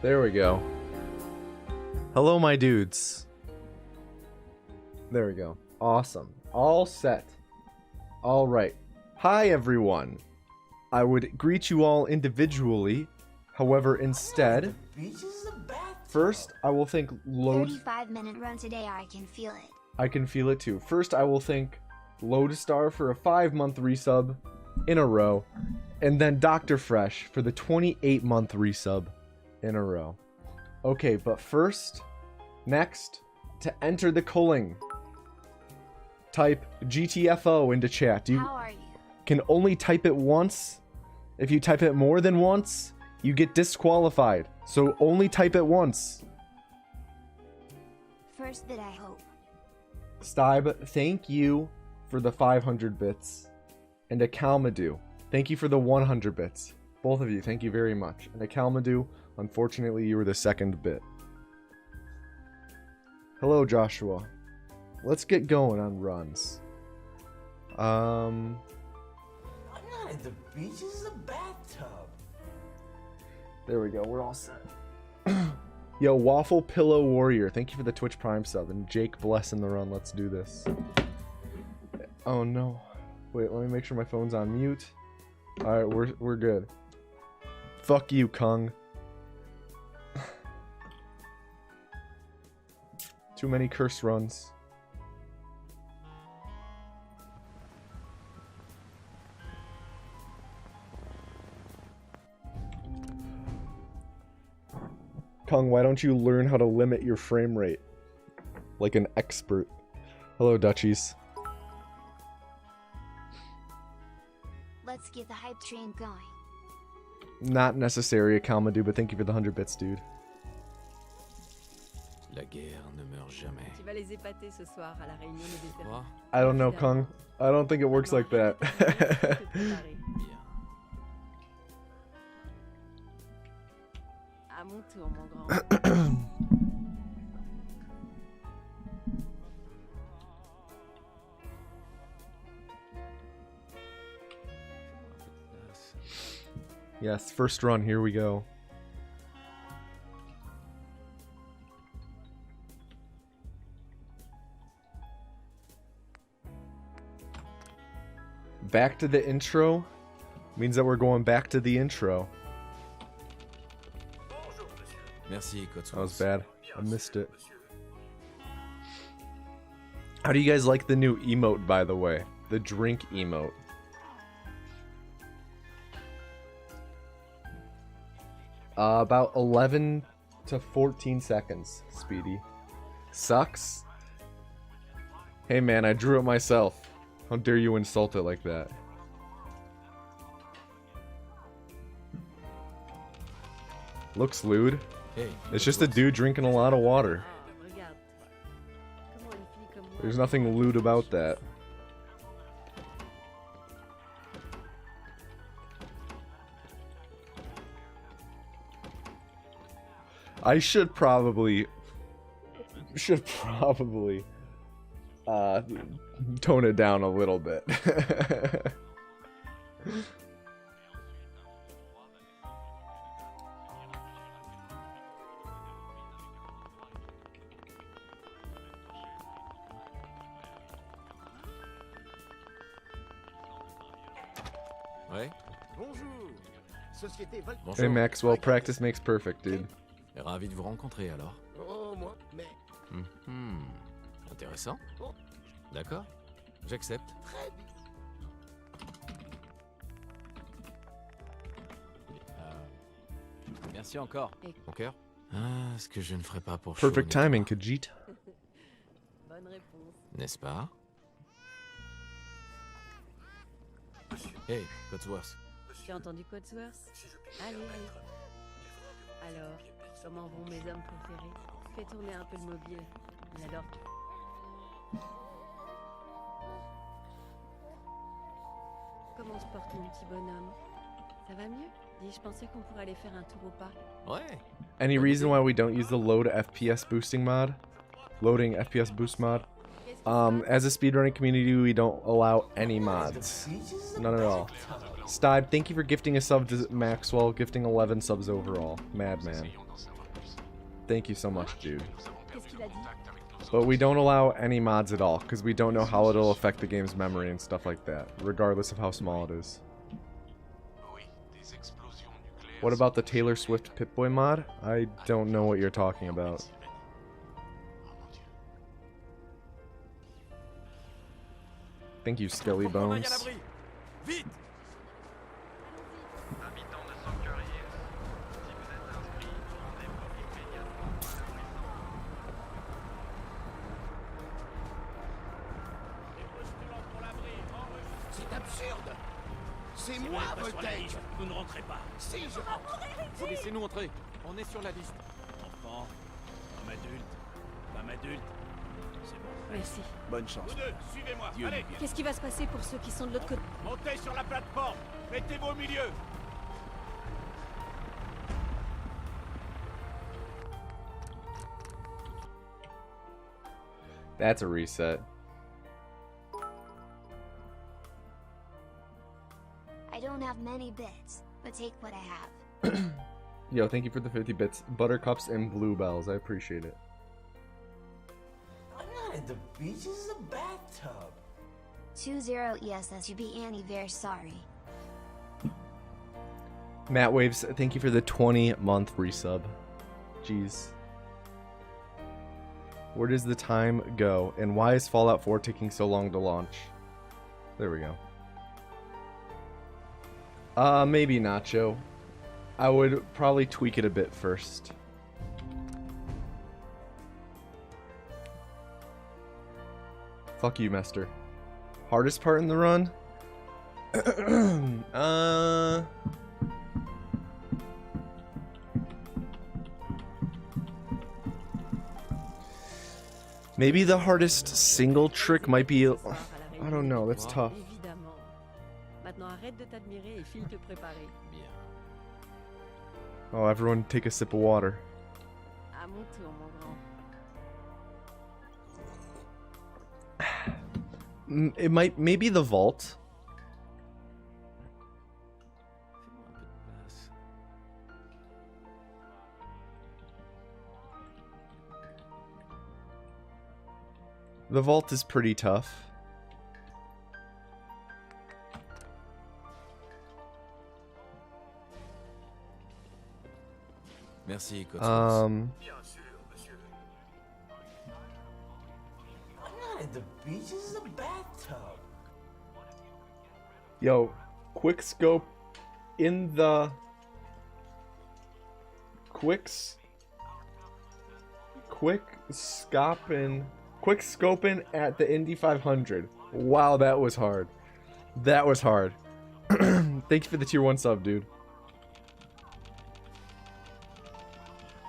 There we go. Hello, my dudes. There we go. Awesome. All set. All right. Hi, everyone. I would greet you all individually. However, instead, first, I will thank Load... 35-minute run today, I can feel it. I can feel it too. First, I will thank Lodestar for a 5-month resub in a row. And then Dr. Fresh for the 28-month resub in a row. Okay, but first, next, to enter the culling, type GTFO into chat. How are you? Can only type it once. If you type it more than once, you get disqualified. So only type it once. First that I hope. Styb, thank you for the 500 bits. And Akalmadu, thank you for the 100 bits. Both of you, thank you very much. And Akalmadu, unfortunately, you were the second bit. Hello, Joshua. Let's get going on runs. I'm not at the beach, this is a bathtub. There we go, we're all set. Yo, Waffle Pillow Warrior, thank you for the Twitch Prime sub. And Jake Bless in the run, let's do this. Oh no. Wait, let me make sure my phone's on mute. Alright, we're good. Fuck you, Kung. Too many curse runs. Kung, why don't you learn how to limit your frame rate? Like an expert. Hello, Dutchies. Let's get the hype train going. Not necessary, Akalmadu, but thank you for the 100 bits, dude. La guerre ne meurt jamais. Tu vas les épater ce soir à la réunion des vétérans. I don't know, Kung. I don't think it works like that. À mon tour, mon grand. Yes, first run, here we go. Back to the intro means that we're going back to the intro. Merci, that was bad. I missed it. How do you guys like the new emote, by the way? The drink emote. About 11 to 14 seconds, Speedy. Sucks? Hey man, I drew it myself. How dare you insult it like that? Looks lewd. Hey, it's just a dude drinking a lot of water. There's nothing lewd about that. I should probably tone it down a little bit. Ouais. Hey Maxwell, practice makes perfect, dude. Ravi de vous rencontrer alors. Oh, moi, mais... Intéressant. D'accord, j'accepte. Merci encore. Mon cœur. Ah, ce que je ne ferai pas pour Perfect timing, Khajiit. Bonne réponse. N'est-ce pas? Hey, Cotsworth. Tu as entendu Cotsworth? Allez, allez. Alors, comment vont mes hommes préférés? Fais tourner un peu le mobile. On adore. Comment se porte mon petit bonhomme? Ça va mieux? Dis, je pensais qu'on pourrait aller faire un tour au parc. Ouais. Any reason why we don't use the load FPS boosting mod? Loading FPS boost mod? As a speedrunning community, we don't allow any mods. None at all. Stide, thank you for gifting a sub to Maxwell, gifting 11 subs overall. Madman. Thank you so much, dude. Qu'est-ce qu'il a dit? But we don't allow any mods at all, because we don't know how it'll affect the game's memory and stuff like that, regardless of how small it is. What about the Taylor Swift Pip-Boy mod? I don't know what you're talking about. Thank you, Skelly Bones. C'est absurde. C'est moi, Voltage. Vous ne rentrez pas. Si, je rentre. Vous laissez-nous entrer. On est sur la liste. Enfant, femme adulte, femme adulte. C'est bon. Merci. Bonne chance. Vous deux, suivez-moi. Dieu Allez, Qu'est-ce qui va se passer pour ceux qui sont de l'autre côté? montez sur la plateforme. Mettez-vous au milieu. That's a reset. I don't have many bits, but take what I have. Yo, thank you for the 50 bits. Buttercups and bluebells. I appreciate it. I'm not at the beach. This is a bathtub. 20 ESSUB Annie, very sorry. Matt Waves, thank you for the 20-month resub. Jeez. Where does the time go? And why is Fallout 4 taking so long to launch? There we go. Maybe Nacho. I would probably tweak it a bit first. Fuck you, Mester. Hardest part in the run? Maybe the hardest single trick might be... I don't know, that's tough. Évidemment. Maintenant, arrête de t'admirer et file te préparer. Bien. Oh, everyone take a sip of water. À mon tour, mon grand. It might... Maybe the vault. Fais-moi un peu de place. The vault is pretty tough. Merci, Coach. I'm not at the beach. This is a bathtub. Yo, quick scope in the... Quick scoping at the Indy 500. Wow, that was hard. That was hard. Thank you for the tier 1 sub, dude.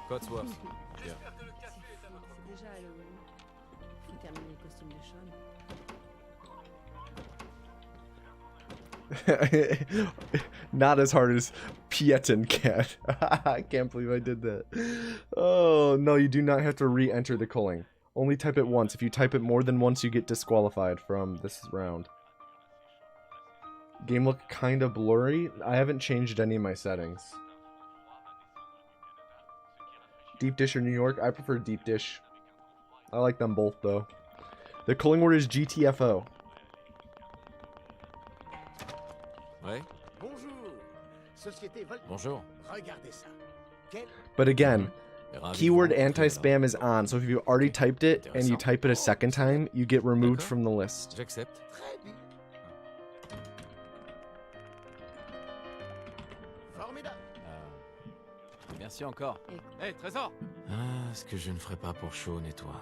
Cotsworth. Bien. C'est déjà Halloween. Faut terminer le costume de Sean. Not as hard as Pieton Cat. I can't believe I did that. Oh, no, you do not have to re-enter the culling. Only type it once. If you type it more than once, you get disqualified from this round. Game look kinda blurry. I haven't changed any of my settings. Deep Dish or New York? I prefer Deep Dish. I like them both, though. The culling word is GTFO. Ouais. Bonjour. Société Voltage. Bonjour. Regardez ça. Quel... But again, Ravi de keyword vous rencontrer, anti-spam is on, so if you already typed it and you type it a second time, you get removed D'accord. from the list. J'accepte. Très bien. Formidable. Merci encore. Écoute. Hey, Trésor. Ah, ce que je ne ferai pas pour Sean et toi.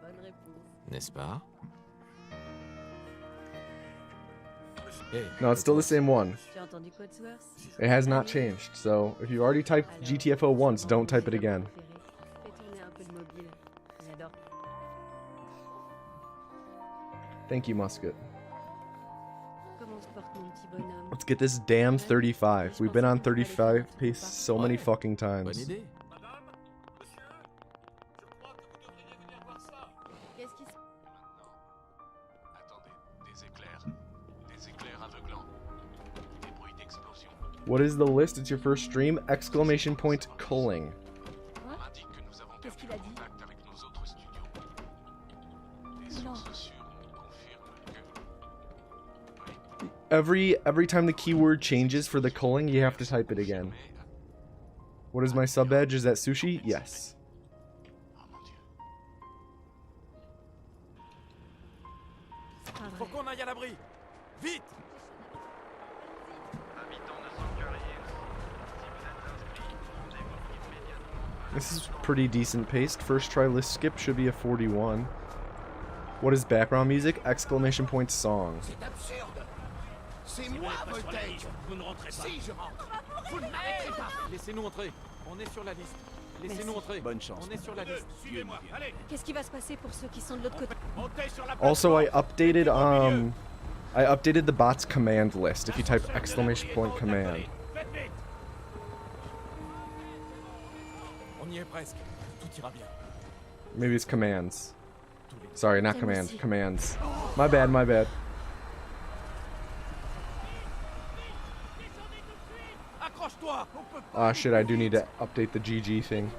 Bonne réponse. N'est-ce pas? Hey, No, it's still the same one. Tu as entendu Cotsworth? It has not changed, so if you already typed GTFO once, don't type it again. Fais tourner un peu le mobile. J'adore. Thank you, Musket. Comment se porte mon petit bonhomme? Let's get this damn 35. We've been on 35 pace so many fucking bonne times. idée. Qu'est-ce qui se... Attendez, des éclairs. Des éclairs aveuglants. What is the list? It's your first stream. Exclamation point culling. Qu'est-ce qu'il a dit? Non. Every time the keyword changes for the culling, you have to type it again. What is my sub badge? Is that sushi? Yes. Faut qu'on aille à l'abri. Vite. This is pretty decent paced. First try list skip should be a 41. What is background music? Exclamation point song. C'est absurde. C'est moi, peut-être. Vous ne rentrez pas. Si je rentre, vous ne m'arrêterez pas. Laissez-nous entrer. On est sur la liste. Laissez-nous entrer. Bonne chance. On est sur la liste. Suivez-moi. Allez. Qu'est-ce qui va se passer pour ceux qui sont de l'autre côté? Montez sur la Also, I plateforme. updated the bot's command list. If you type exclamation point command. Faites vite. On y est presque. Tout ira bien. Maybe it's commands. Sorry, not command. Commands. My bad, my bad. Accroche-toi. On peut pas. Ah, shit, I do need to update the GG thing.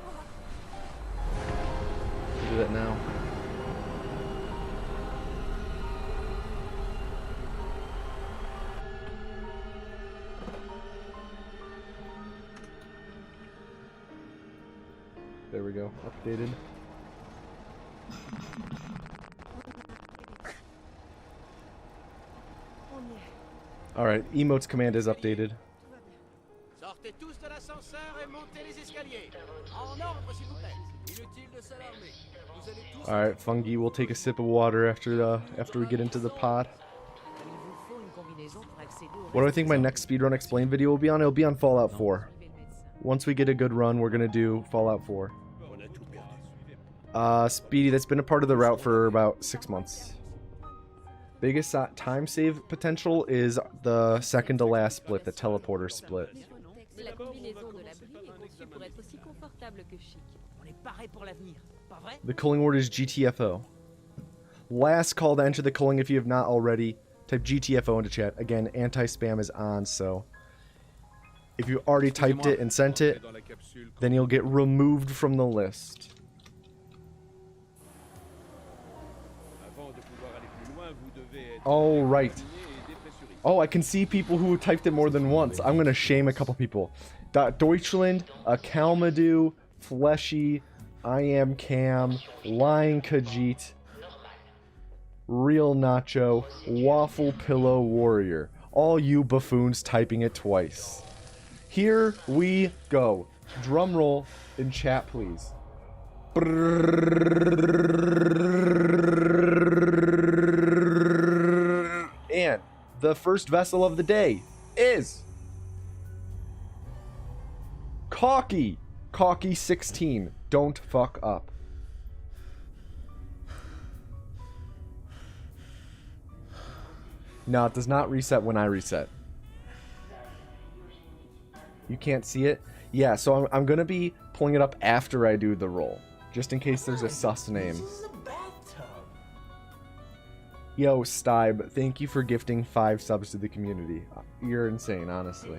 Do that now. There we go, updated. On y est. Alright, emotes command is updated. Sortez tous de l'ascenseur et montez les escaliers. En ordre, s'il vous plaît. Inutile de s'alarmer. Vous allez tous. Alright, Fungi, we'll take a sip of water after we get into the pod. What do I think my next speedrun explain video will be on? It'll be on Fallout 4. Once we get a good run, we're gonna do Fallout 4. Speedy, that's been a part of the route for about 6 months. Biggest time save potential is the second to last split, the teleporter split. La combinaison de l'abri est conçue pour être aussi confortable que chic. On est paré pour l'avenir, pas vrai? The culling word is GTFO. Last call to enter the culling if you have not already. Type GTFO into chat. Again, anti-spam is on, so if you already typed it and sent it, then you'll get removed from the list. Oh, right. Oh, I can see people who typed it more than once. I'm gonna shame a couple people. Deutschland, Kalmadu, Fleshy, I Am Cam, Lying Khajiit, Real Nacho, Waffle Pillow Warrior. All you buffoons typing it twice. Here we go. Drum roll in chat, please. And the first vessel of the day is Caulky 16. Don't fuck up. No, it does not reset when I reset. You can't see it? Yeah, so I'm gonna be pulling it up after I do the roll, just in case there's a sus name. This is a bathtub. Yo, Stybe, thank you for gifting 5 subs to the community. You're insane, honestly.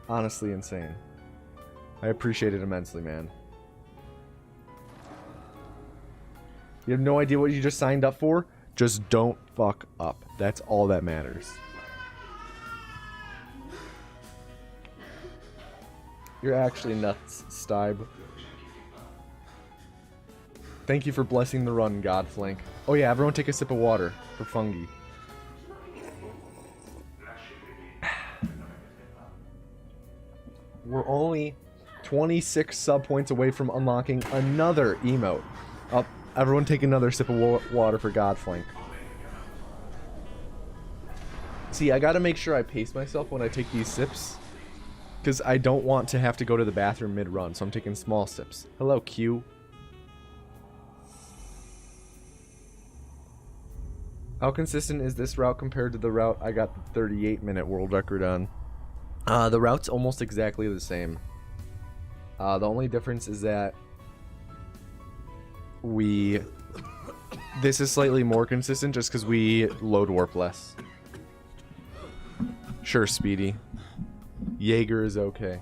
Honestly insane. I appreciate it immensely, man. You have no idea what you just signed up for? Just don't fuck up. That's all that matters. You're actually nuts, Stybe. Thank you for blessing the run, Godflank. Oh yeah, everyone take a sip of water for Fungi. We're only 26 sub points away from unlocking another emote. Up, everyone take another sip of water for Godflank. See, I gotta make sure I pace myself when I take these sips, because I don't want to have to go to the bathroom mid-run, so I'm taking small sips. Hello, Q. How consistent is this route compared to the route I got the 38-minute world record on? The route's almost exactly the same. The only difference is that this is slightly more consistent just because we load warp less. Sure, Speedy. Jaeger is okay.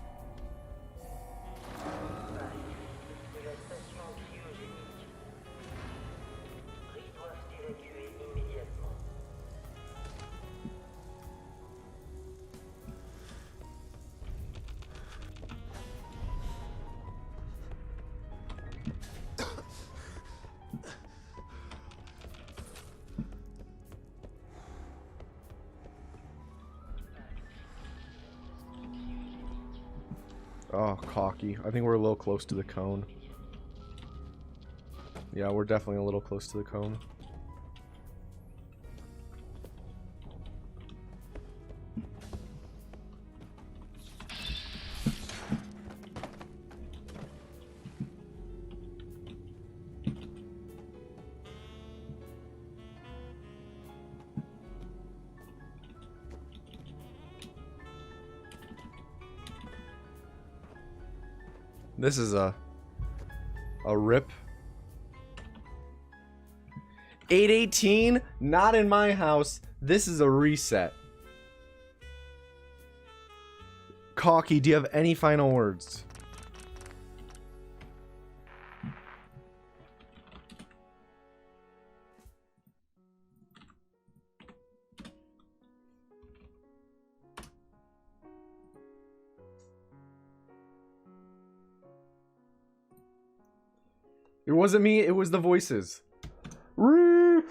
Oh, cocky. I think we're a little close to the cone. Yeah, we're definitely a little close to the cone. This is a rip. 818, not in my house. This is a reset. Cocky, do you have any final words? It wasn't me, it was the voices. Reform!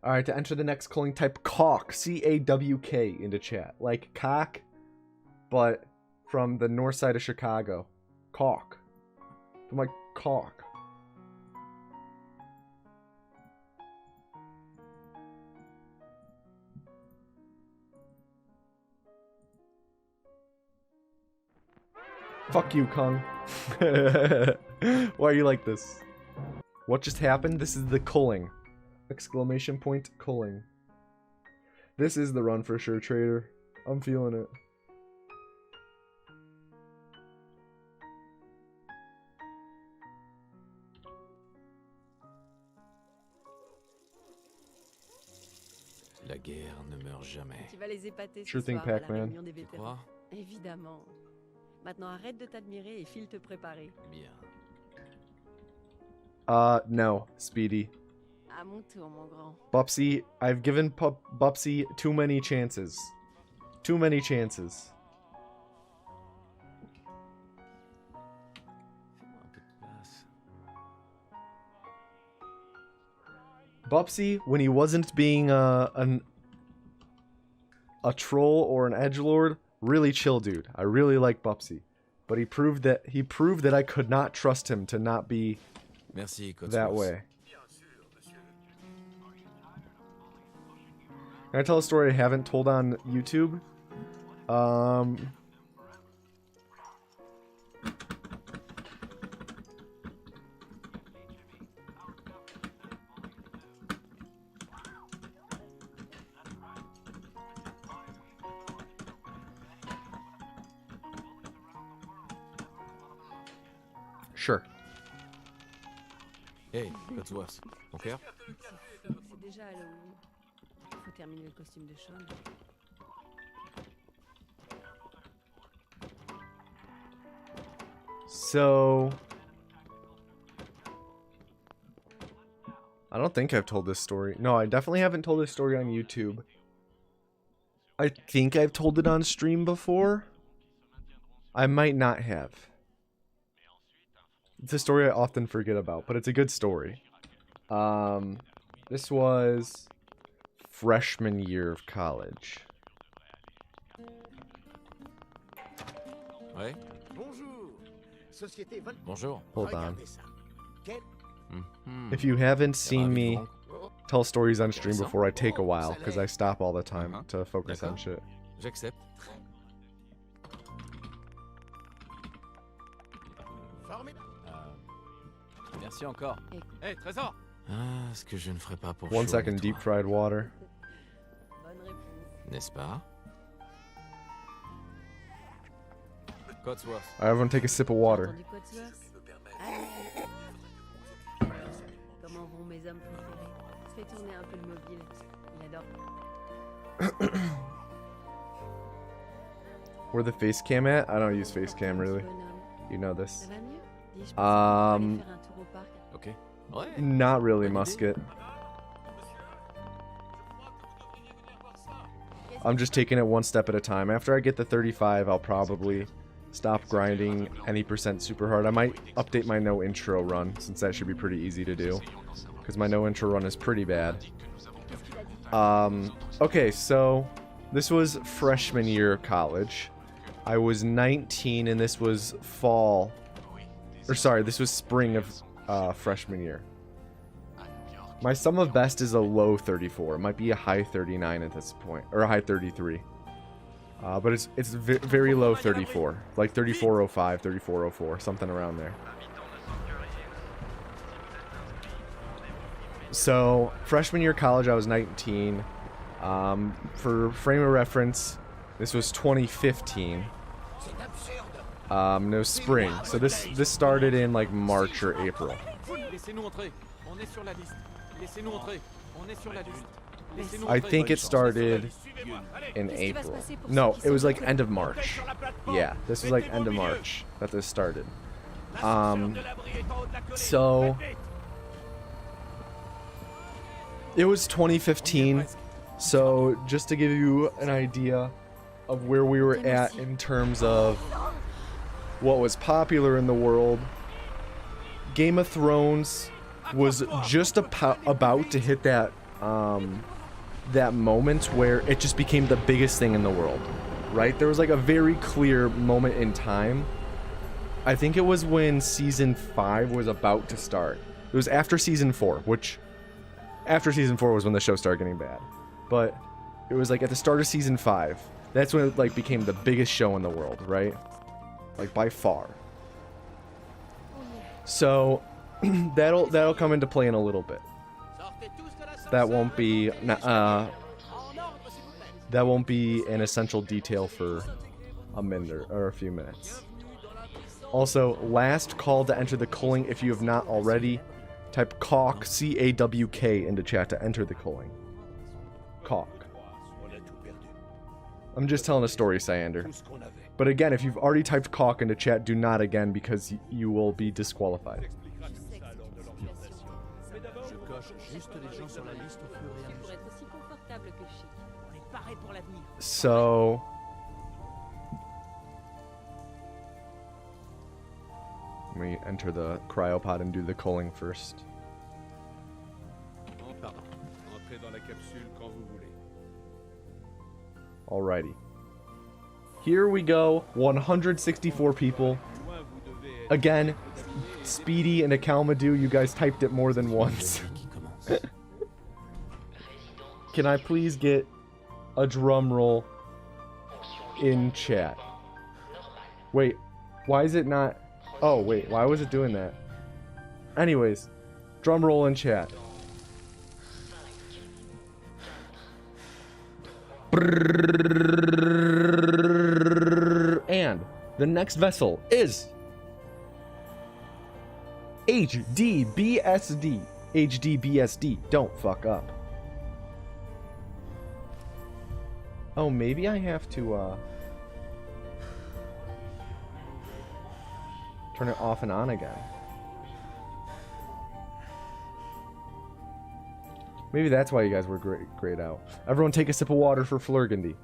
Alright, to enter the next calling, type CAWK, C-A-W-K, into chat. Like cock, but from the north side of Chicago. CAWK. From like CAWK. Fuck you, Kung. Why are you like this? What just happened? This is the culling. Exclamation point, culling. This is the run for sure, trader. I'm feeling it. La guerre ne meurt jamais. Tu vas les épater Sure ce thing, soir à la Pac-Man. réunion des Tu vétérans. crois? Évidemment. Maintenant arrête de t'admirer et file te préparer. Bien. No, Speedy. À mon tour, mon grand. Bupsy, I've given Bupsy too many chances. Too many chances. Fais-moi un peu de place. Bupsy, when he wasn't being a troll or an edgelord, really chill dude. I really like Bupsy, but he proved that I could not trust him to not be Merci, Cotsworth. that way. Can I tell a story I haven't told on YouTube? Sure. Hey, Cotsworth, mon cœur? C'est déjà Halloween. Faut terminer le costume de Sean. So, I don't think I've told this story. No, I definitely haven't told this story on YouTube. I think I've told it on stream before. I might not have. It's a story I often forget about, but it's a good story. This was freshman year of college. Ouais? Bonjour. Société Vol... Bonjour. Hold on. Regardez ça. Quel... Mhm. If you haven't seen Ravi de me vous rencontrer. tell stories on stream before, I take a while because I stop all the time Uh-huh. to focus on D'accord. shit. J'accepte. Formidable. Merci encore. Hey, Trésor. Ah, ce que je ne ferai pas pour 1 Sean second, et deep toi. fried water. Bonne réponse. N'est-ce pas? Cotsworth. Alright, everyone take a sip of water. Entendu Cotsworth? Allez. hommes préférés. Fais tourner un peu le mobile. Il adore. Where the face cam at? I don't use face cam really. Bonhomme. You know this. Ça va mieux? Dis, je pense qu'on peut aller faire un tour au parc. Ok. Ouais. Not really, Bonne idée. Musket. I'm just taking it one step at a time. After I get the 35, I'll probably stop grinding any percent super hard. I might update my no intro run, since that should be pretty easy to do. Because my no intro run is pretty bad. Okay, so this was freshman year of college. I was 19 and this was fall. Or sorry, this was spring of freshman year. My sum of best is a low 34. It might be a high 39 at this point, or a high 33. But it's very low 34, like 3405, 3404, something around there. So freshman year of college, I was 19. For frame of reference, this was 2015. No spring, so this started in like March or April. Laissez-nous entrer. On est sur la liste. Laissez-nous entrer. On est sur la liste. Laissez-nous I entrer. think it started in April. No, it was like end of March. Yeah, this was like end of March that this started. So it was 2015. So just to give you an idea of where we were at in terms of what was popular in the world, Game of Thrones was just about to hit that that moment where it just became the biggest thing in the world, right? There was like a very clear moment in time. I think it was when season 5 was about to start. It was after season 4, which after season 4 was when the show started getting bad. But it was like at the start of season 5. That's when it like became the biggest show in the world, right? Like by far. So that'll come into play in a little bit. That won't be an essential detail for a minute or a few minutes. Also, last call to enter the culling. If you have not already, type CAWK, C-A-W-K, into chat to enter the culling. CAWK. I'm just telling a story, Cyander. But again, if you've already typed CAWK into chat, do not again because you will be disqualified. So let me enter the cryopod and do the culling first. Alrighty. Here we go. 164 people. Again, Speedy and Akalmadu, you guys typed it more than once. Can I please get a drum roll in chat? Wait, why is it not? Oh, wait, why was it doing that? Anyways, drum roll in chat. And the next vessel is HDBSD. HDBSD. Don't fuck up. Oh, maybe I have to turn it off and on again. Maybe that's why you guys were grayed out. Everyone take a sip of water for Flurgundy.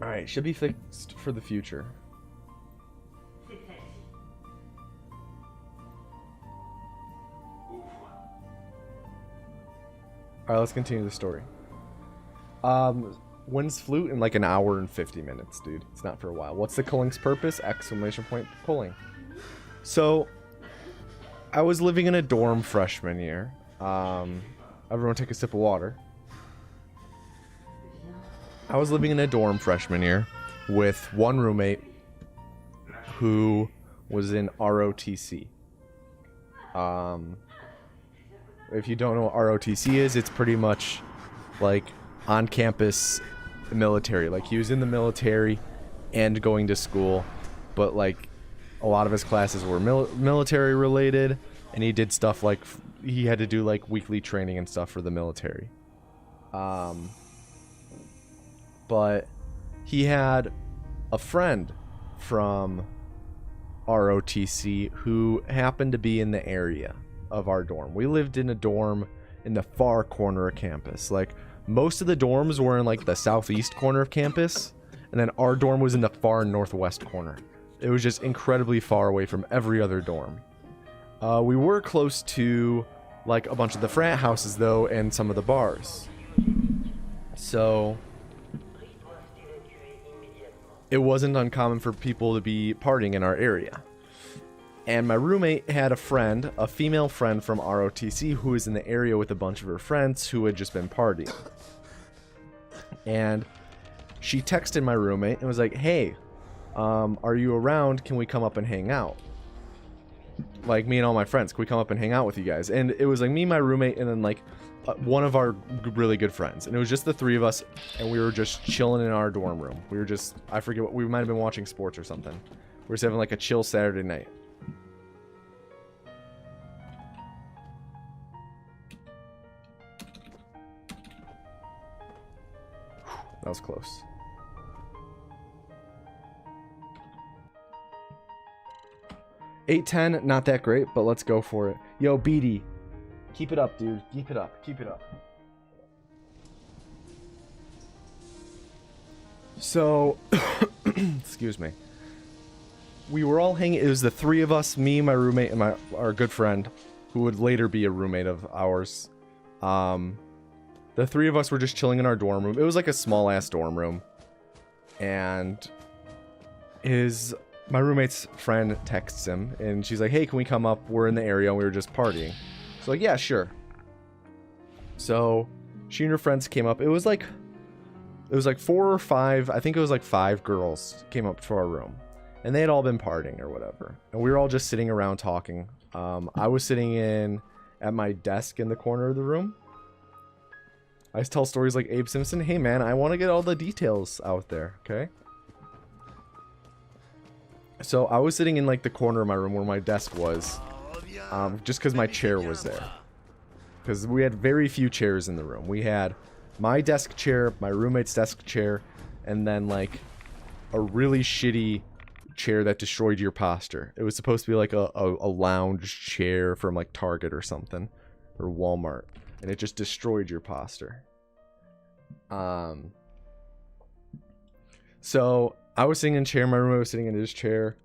Alright, should be fixed for the future. Alright, let's continue the story. When's flute? In like an hour and 50 minutes, dude. It's not for a while. What's the culling's purpose? Exclamation point culling. So, I was living in a dorm freshman year. Everyone take a sip of water. I was living in a dorm freshman year with one roommate who was in ROTC. If you don't know what ROTC is, it's pretty much like on-campus military. Like he was in the military and going to school, but like a lot of his classes were military related. and he did stuff like he had to do like weekly training and stuff for the military. But he had a friend from ROTC who happened to be in the area of our dorm. We lived in a dorm in the far corner of campus. Like, most of the dorms were in like the southeast corner of campus, and then our dorm was in the far northwest corner. It was just incredibly far away from every other dorm. We were close to like a bunch of the frat houses though, and some of the bars. So it wasn't uncommon for people to be partying in our area. And my roommate had a friend, a female friend from ROTC, who was in the area with a bunch of her friends who had just been partying. And she texted my roommate and was like, hey, are you around? Can we come up and hang out? Like, me and all my friends, can we come up and hang out with you guys? And it was like me, my roommate, and then like one of our really good friends. And it was just the three of us, and we were just chilling in our dorm room. We were just, I forget what, we might have been watching sports or something. We were just having like a chill Saturday night. That was close. $8.10, not that great, but let's go for it. Yo, BD, keep it up, dude. Keep it up. Keep it up. So, excuse me. We were all hanging. It was the three of us, me, my roommate, and our good friend, who would later be a roommate of ours. The three of us were just chilling in our dorm room. It was like a small-ass dorm room. And my roommate's friend texts him, and she's like, hey, can we come up? We're in the area, and we were just partying. So, like, yeah, sure. So, she and her friends came up. It was like 4 or 5, I think it was like 5 girls came up to our room. And they had all been partying or whatever. And we were all just sitting around talking. I was sitting at my desk in the corner of the room. I tell stories like Abe Simpson. Hey man, I want to get all the details out there, okay? So I was sitting in like the corner of my room where my desk was, just because my chair was there. Because we had very few chairs in the room. We had my desk chair, my roommate's desk chair, and then like a really shitty chair that destroyed your posture. It was supposed to be like a lounge chair from like Target or something, or Walmart. And it just destroyed your posture. So I was sitting in a chair, my roommate was sitting in his chair,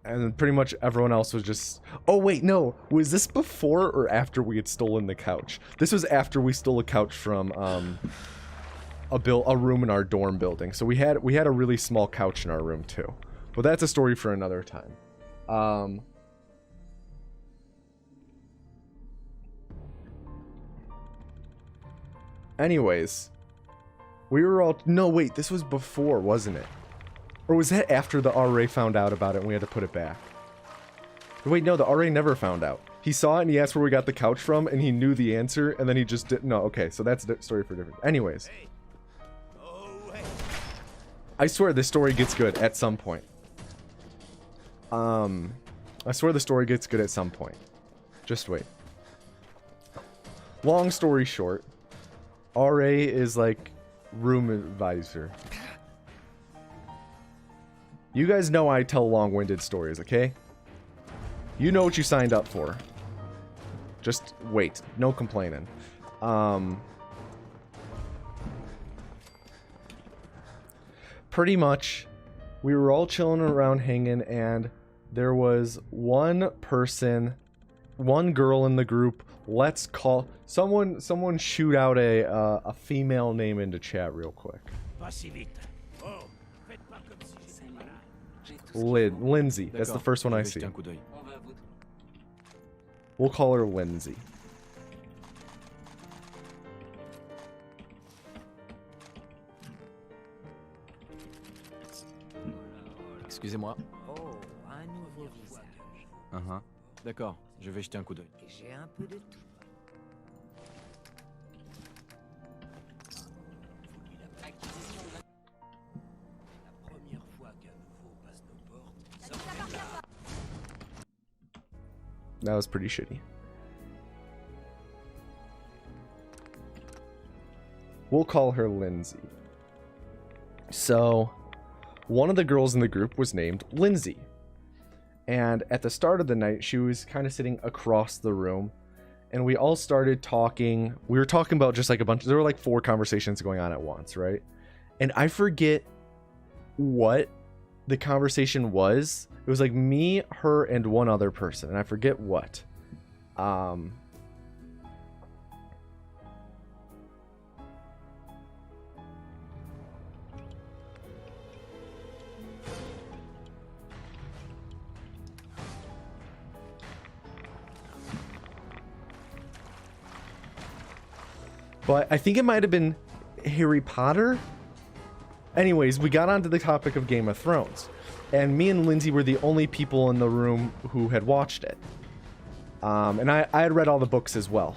and pretty much everyone else was just... Oh wait, no, was this before or after we had stolen the couch? This was after we stole a couch from a room in our dorm building. So we had a really small couch in our room too. But that's a story for another time. Anyways, we were all... No, wait, this was before, wasn't it? Or was that after the RA found out about it and we had to put it back? Wait, no, the RA never found out. He saw it and he asked where we got the couch from and he knew the answer and then he just didn't... No, okay, so that's a story for different... Anyways. I swear this story gets good at some point. I swear the story gets good at some point. Just wait. Long story short, RA is like room advisor. You guys know I tell long-winded stories, okay? You know what you signed up for. Just wait. No complaining. Pretty much, we were all chilling around hanging, and there was one person, one girl in the group. Let's call someone shoot out a female name into chat real quick. Lindsay. That's the first one I see. We'll call her Lindsay. Excusez-moi. Oh, un nouveau visage. D'accord, je vais jeter un coup d'œil. J'ai un peu de tout. La première fois qu'un nouveau passe nos portes, That was pretty shitty. We'll call her Lindsay. So, one of the girls in the group was named Lindsay. And at the start of the night, she was kind of sitting across the room. And we all started talking. We were talking about just like a bunch. There were like 4 conversations going on at once, right? And I forget what the conversation was. It was like me, her, and one other person. And I forget what. But I think it might have been Harry Potter. Anyways, we got onto the topic of Game of Thrones. And me and Lindsay were the only people in the room who had watched it. And I had read all the books as well.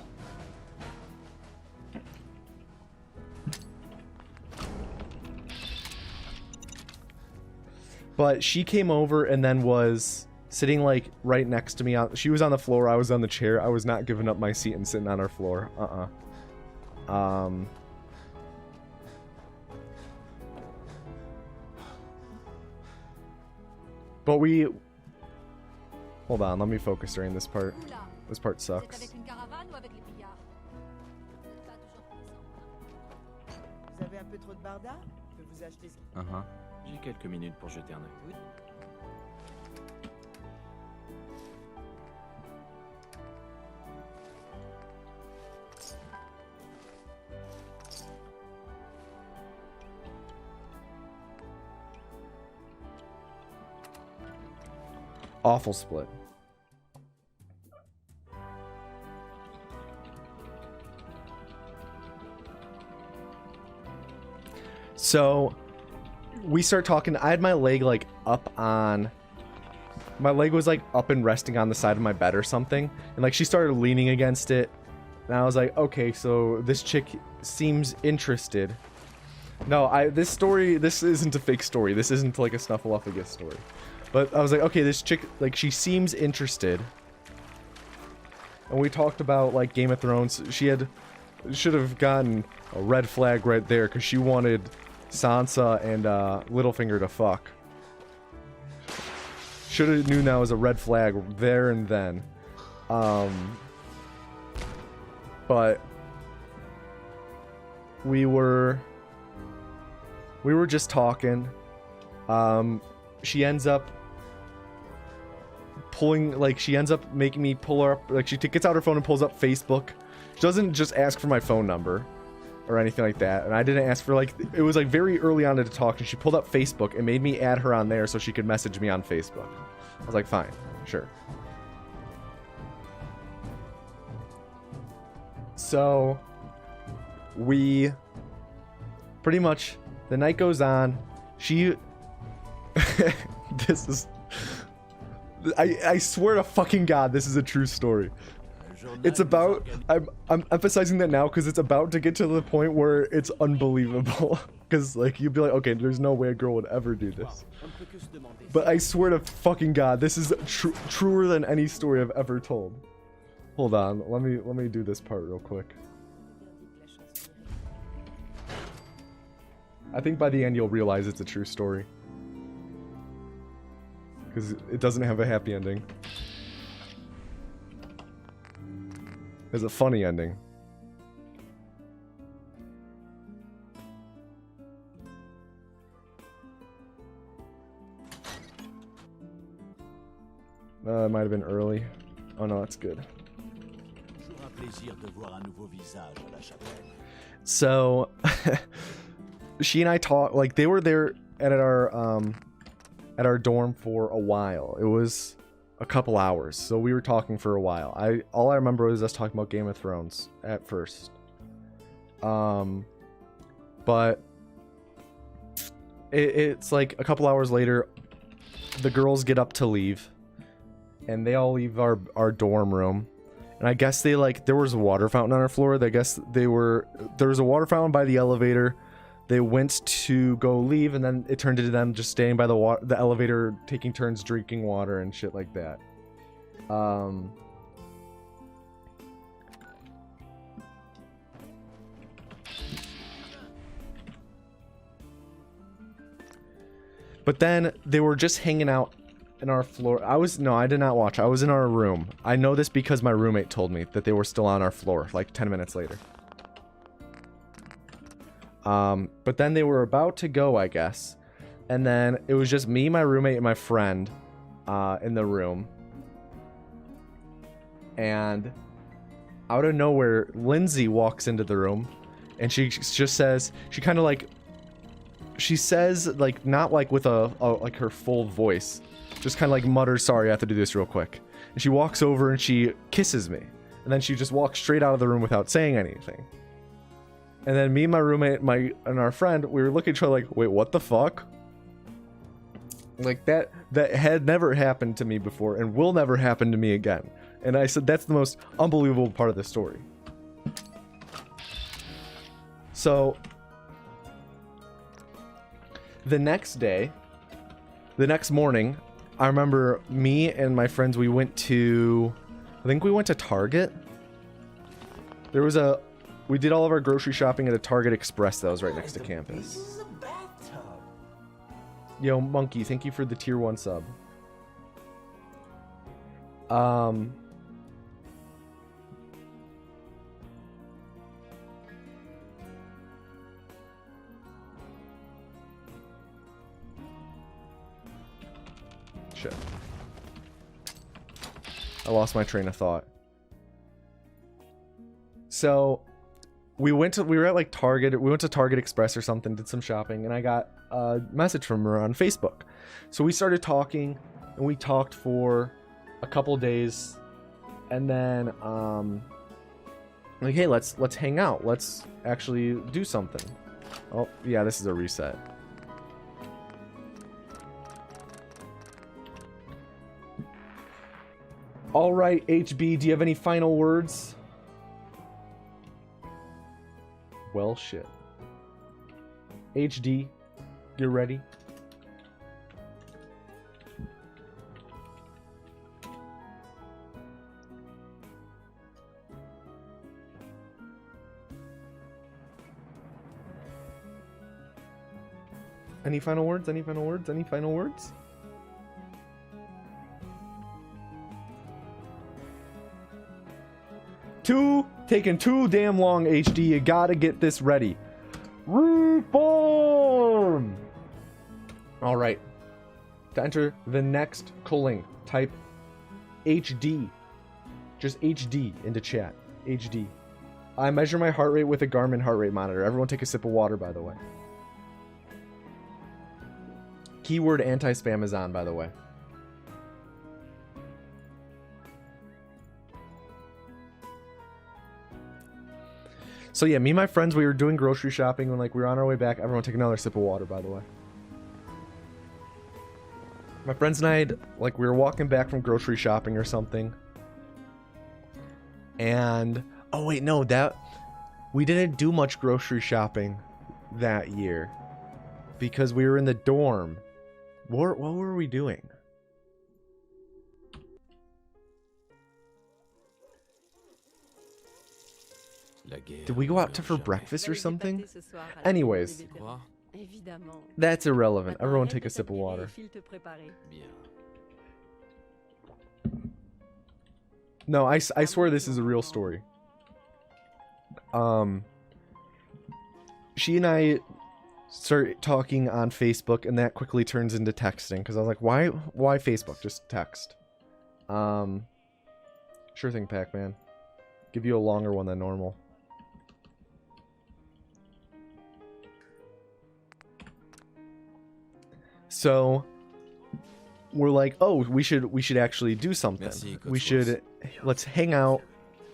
But she came over and then was sitting like right next to me. She was on the floor, I was on the chair. I was not giving up my seat and sitting on her floor. But we... Hold on, let me focus during this part. This part sucks. Vous avez un peu trop de barda? Je peux vous acheter ce qui... J'ai quelques minutes pour jeter un œil. Awful split. So we start talking. I had my leg like up on, my leg was like up and resting on the side of my bed or something, and like she started leaning against it, and I was like, okay, so this chick seems interested. No, this isn't a fake story. This isn't like a Snuffleupagus story. But I was like, okay, this chick, like, she seems interested. And we talked about, like, Game of Thrones. Should have gotten a red flag right there, because she wanted Sansa and Littlefinger to fuck. Should have known that was a red flag there and then. But we were just talking. She ends up making me pull her up, like she gets out her phone and pulls up Facebook. She doesn't just ask for my phone number or anything like that, and I didn't ask for, like, it was like very early on to talk, and she pulled up Facebook and made me add her on there so she could message me on Facebook. I was like, fine, sure. So we pretty much, the night goes on. She this is, I swear to fucking God, this is a true story. It's about, I'm emphasizing that now because it's about to get to the point where it's unbelievable. Because, like, you'd be like, okay, there's no way a girl would ever do this. But I swear to fucking God, this is truer than any story I've ever told. Hold on, let me do this part real quick. I think by the end you'll realize it's a true story. Because it doesn't have a happy ending. There's a funny ending. It might have been early. Oh no, that's good. So, she and I talked, like, they were there at our dorm for a while. It was a couple hours, so we were talking for a while. All I remember was us talking about Game of Thrones at first. But it's like a couple hours later, the girls get up to leave, and they all leave our dorm room. And I guess they, like, there was a water fountain on our floor. There was a water fountain by the elevator. They went to go leave, and then it turned into them just staying by the elevator, taking turns drinking water and shit like that. But then they were just hanging out in our floor. No, I did not watch. I was in our room. I know this because my roommate told me that they were still on our floor, like 10 minutes later. But then they were about to go, I guess. And then it was just me, my roommate, and my friend in the room. And out of nowhere, Lindsay walks into the room. And she just says, she says, like, not like with like her full voice. Just kind of like mutters, sorry, I have to do this real quick. And she walks over and she kisses me. And then she just walks straight out of the room without saying anything. And then me, my roommate, and our friend, we were looking at each other like, wait, what the fuck? Like, that had never happened to me before and will never happen to me again. And I said, that's the most unbelievable part of the story. So, the next morning, I remember me and my friends, we went to, I think we went to Target. We did all of our grocery shopping at a Target Express that was right next to campus. This is a bathtub. Yo, Monkey, thank you for the tier 1 sub. Shit. I lost my train of thought. So, we were at like Target, we went to Target Express or something, did some shopping, and I got a message from her on Facebook. So we started talking, and we talked for a couple days, and then, like, hey, let's hang out, let's actually do something. Oh, yeah, this is a reset. Alright, HB, do you have any final words? Well, shit. HD, you ready? Any final words? Any final words? Any final words? Taking too damn long, HD. You gotta get this ready. Reform! Alright. To enter the next culling, type HD. Just HD into chat. HD. I measure my heart rate with a Garmin heart rate monitor. Everyone take a sip of water, by the way. Keyword anti-spam is on, by the way. So yeah, me and my friends, we were doing grocery shopping when, like, we were on our way back. Everyone take another sip of water, by the way. My friends and I, like, we were walking back from grocery shopping or something. And, oh wait, no, we didn't do much grocery shopping that year. Because we were in the dorm. What were we doing? Did we go out for breakfast or something? Anyways, that's irrelevant. Everyone take a sip of water. No, I swear this is a real story. She and I start talking on Facebook, and that quickly turns into texting, because I was like, why Facebook? Just text. Sure thing, Pac-Man. Give you a longer one than normal. So we're like, oh, we should actually do something. Let's hang out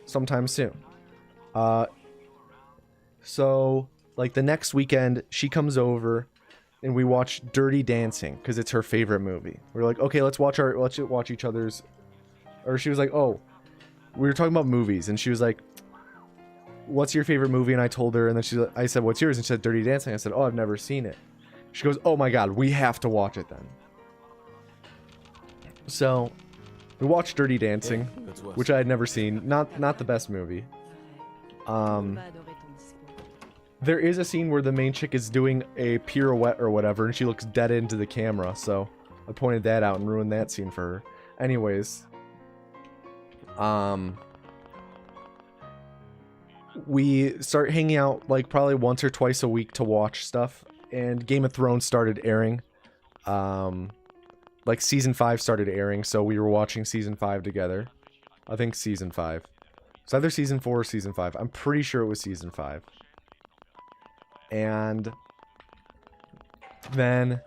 sometime soon. So like the next weekend, she comes over and we watch Dirty Dancing because it's her favorite movie. We're like, okay, let's watch each other's. Or she was like, oh, we were talking about movies, and she was like, what's your favorite movie? And I told her, and then I said, what's yours? And she said Dirty Dancing. I said, oh, I've never seen it. She goes, oh my god, we have to watch it then. So we watched Dirty Dancing, which I had never seen. Not the best movie. there is a scene where the main chick is doing a pirouette or whatever, and she looks dead into the camera, so I pointed that out and ruined that scene for her. Anyways, we start hanging out like probably once or twice a week to watch stuff, and Game of Thrones started airing. Like season 5 started airing, so we were watching season 5 together. I think season 5. It's either season 4 or season 5. I'm pretty sure it was season 5. And then,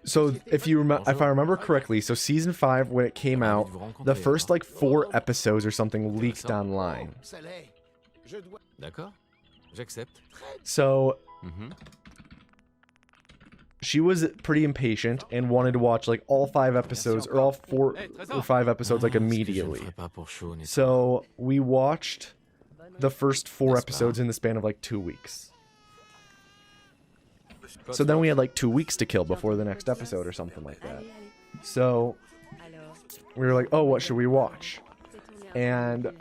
so if I remember correctly, so season 5 when it came out, the first like 4 episodes or something leaked online. D'accord. J'accepte. So she was pretty impatient and wanted to watch like all 5 episodes or all 4 or 5 episodes like immediately. So we watched the first 4 episodes in the span of like 2 weeks. So then we had like 2 weeks to kill before the next episode or something like that. So we were like, oh, what should we watch? And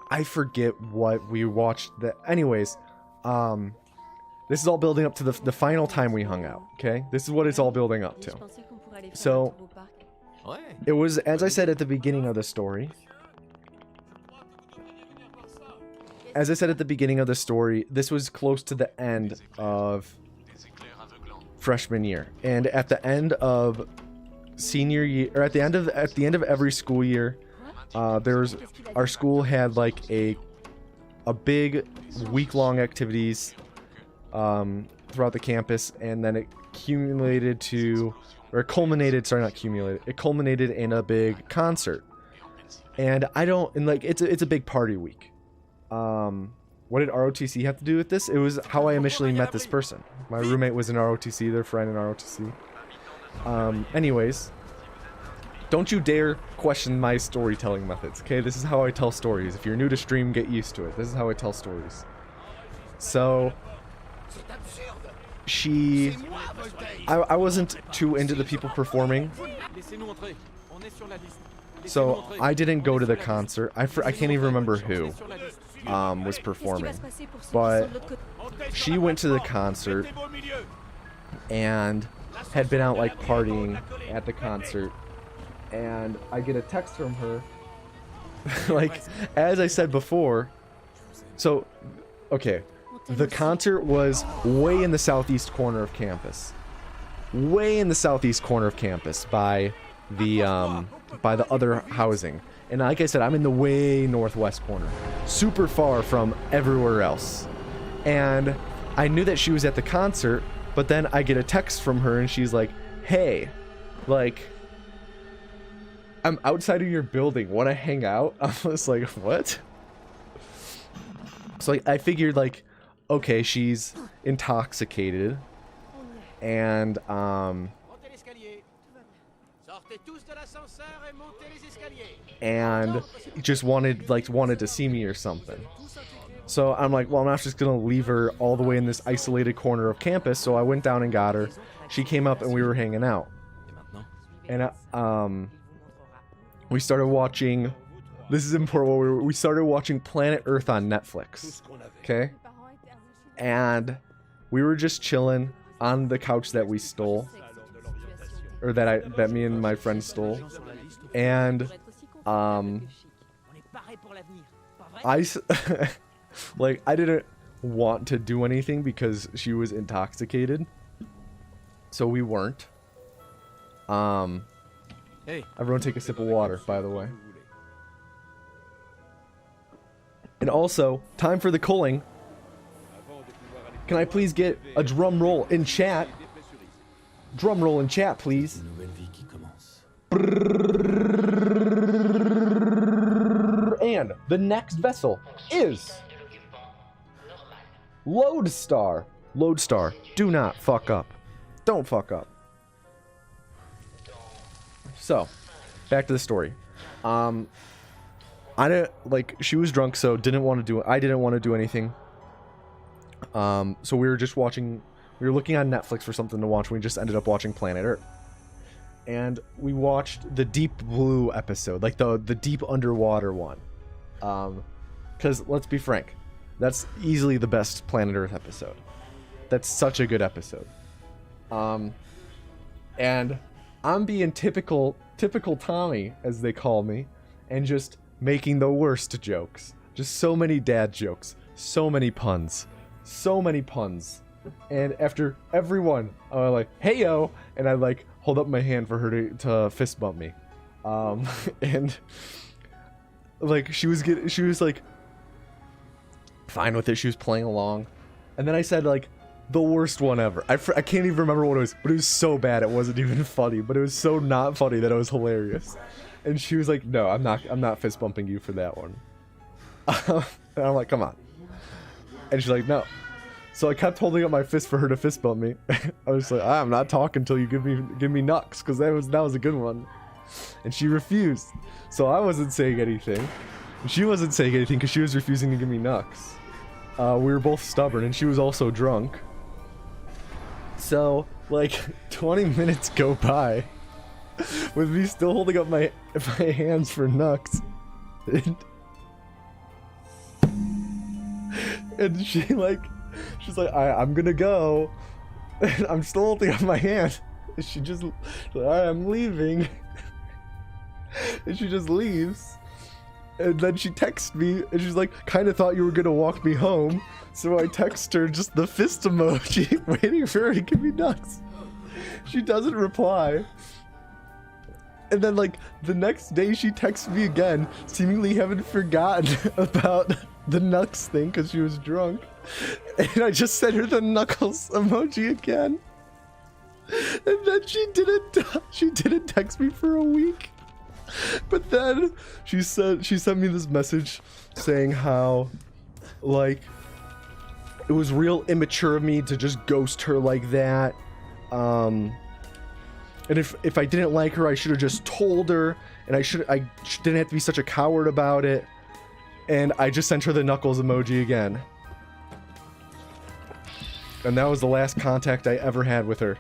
I forget what we watched. Anyways, this is all building up to the final time we hung out, okay? This is what it's all building up to. So, it was, as I said at the beginning of the story, this was close to the end of freshman year. And at the end of senior year, or at the end of every school year, our school had like a big week-long activities throughout the campus, and then it culminated in a big concert. And it's a big party week. What did ROTC have to do with this? It was how I initially met this person. My roommate was in ROTC, their friend in ROTC. Anyways, don't you dare question my storytelling methods, okay? This is how I tell stories. If you're new to stream, get used to it. This is how I tell stories. So, I wasn't too into the people performing, so I didn't go to the concert. I can't even remember who was performing, but she went to the concert and had been out like partying at the concert, and I get a text from her like, as I said before, so okay, the concert was way in the southeast corner of campus. Way in the southeast corner of campus by the other housing. And like I said, I'm in the way northwest corner. Super far from everywhere else. And I knew that she was at the concert, but then I get a text from her and she's like, hey, like, I'm outside of your building. Want to hang out? I was like, what? So I figured like, okay, she's intoxicated, and just wanted to see me or something. So I'm like, well, I'm not just gonna leave her all the way in this isolated corner of campus. So I went down and got her. She came up and we were hanging out, and we started watching. This is important. We started watching Planet Earth on Netflix. Okay. And we were just chilling on the couch that we stole, or that me and my friend stole, and like I didn't want to do anything because she was intoxicated, so we weren't. Everyone take a sip of water, by the way. And also, time for the culling. Can I please get a drum roll in chat? Drum roll in chat, please. And the next vessel is Lodestar. Lodestar, do not fuck up. Don't fuck up. So, back to the story. I didn't she was drunk, so I didn't want to do anything. So we were looking on Netflix for something to watch. We just ended up watching Planet Earth. And we watched the Deep Blue episode, like the deep underwater one. Because let's be frank, That's easily the best Planet Earth episode. That's such a good episode. And I'm being typical Tommy, as they call me, and just making the worst jokes. Just so many dad jokes. So many puns. So many puns. And after everyone, I'm like, hey yo, and I like hold up my hand for her to fist bump me. And like she was like fine with it. She was playing along. And then I said like the worst one ever. I can't even remember what it was, but it was so bad it wasn't even funny, but it was so not funny that it was hilarious. And she was like, no, I'm not fist bumping you for that one. And I'm like, come on. And she's like, no. So I kept holding up my fist for her to fist bump me. I was like, I'm not talking until you give me knucks, because that was a good one. And she refused. So I wasn't saying anything. And she wasn't saying anything because she was refusing to give me knucks. We were both stubborn, and she was also drunk. So, like, 20 minutes go by with me still holding up my hands for knucks. And she's like, I'm gonna go. And I'm still holding up my hand. And she just, alright, I'm leaving. And she just leaves. And then she texts me, and she's like, kinda thought you were gonna walk me home. So I text her just the fist emoji, waiting for her to give me nuts. She doesn't reply. And then, like, the next day she texts me again, seemingly having forgotten about the knucks thing because she was drunk. And I just sent her the knuckles emoji again. And then she didn't text me for a week. But then she sent me this message saying how, like, it was real immature of me to just ghost her like that. And if I didn't like her, I should have just told her, and I didn't have to be such a coward about it. And I just sent her the knuckles emoji again. And that was the last contact I ever had with her.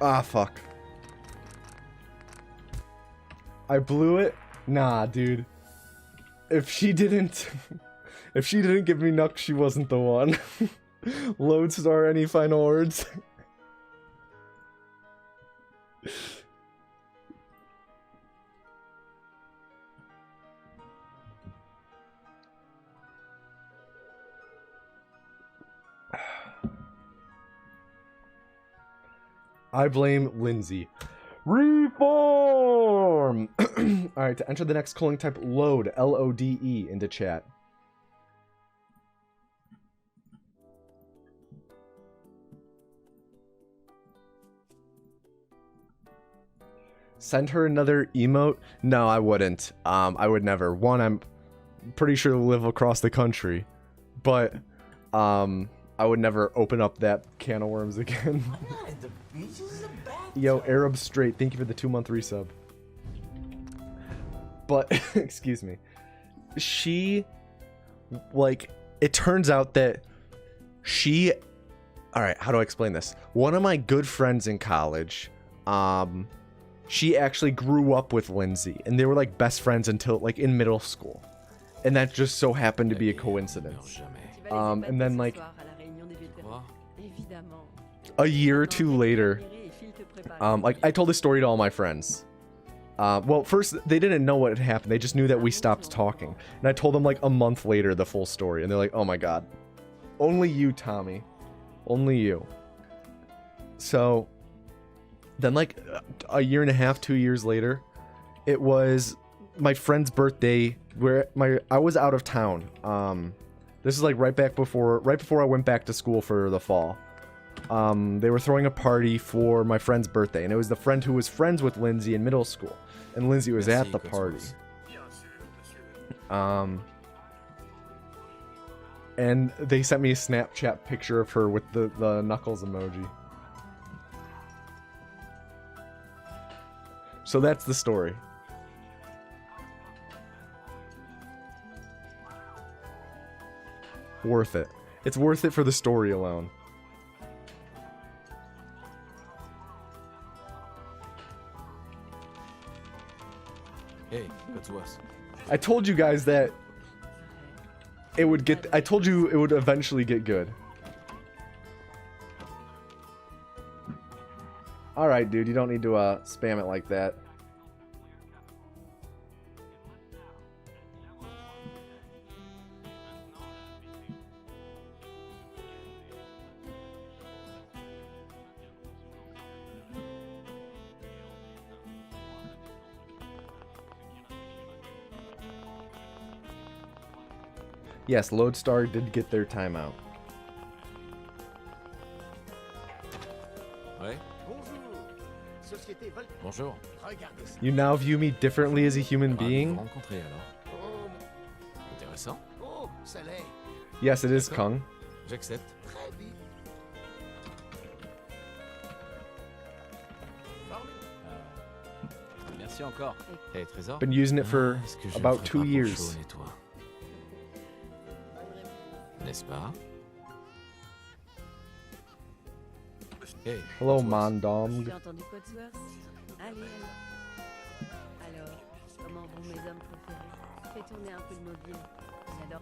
Ah, fuck. I blew it? Nah, dude. If she didn't give me knucks, she wasn't the one. Lodestar, any final words? I blame Lindsay. Reform! Alright, to enter the next calling, type LODE, L-O-D-E, into chat. Send her another emote? No, I wouldn't. I would never. One, I'm pretty sure they live across the country. But, I would never open up that can of worms again. I'm not at the beach. This is a bathtub. Yo, Arab Straight, thank you for the 2-month resub. But, excuse me. She, like, it turns out that she... Alright, how do I explain this? One of my good friends in college, she actually grew up with Lindsay. And they were, like, best friends until, like, in middle school. And that just so happened to be a coincidence. And then, like... a year or two later, like, I told this story to all my friends. Well, first, they didn't know what had happened. They just knew that we stopped talking. And I told them, like, a month later the full story. And they're like, oh my god. Only you, Tommy. Only you. So, then, like, a year and a half, 2 years later, it was my friend's birthday where I was out of town. This is, like, right before I went back to school for the fall. They were throwing a party for my friend's birthday, and it was the friend who was friends with Lindsay in middle school, and Lindsay was at the party. And they sent me a Snapchat picture of her with the knuckles emoji. So that's the story. Worth it. It's worth it for the story alone. Codsworth. I told you guys that it would get. I told you it would eventually get good. All right, dude. You don't need to spam it like that. Yes, Lodestar did get their timeout. Ouais. Bonjour. You now view me differently as a human Ravi de being? vous rencontrer, alors. Intéressant. Oh, ça l'est. Yes, it is Kung. J'accepte. Très vite. Merci encore. Hey, Trésor. Been using it for Est-ce que je about ne ferai 2 pas pour years. chaud, et toi? N'est-ce pas? Hey, Hello, Codsworth. Mondong. Tu as entendu Codsworth? Allez, allez. Alors, comment vont mes hommes préférés? Fais tourner un peu le mobile. J'adore.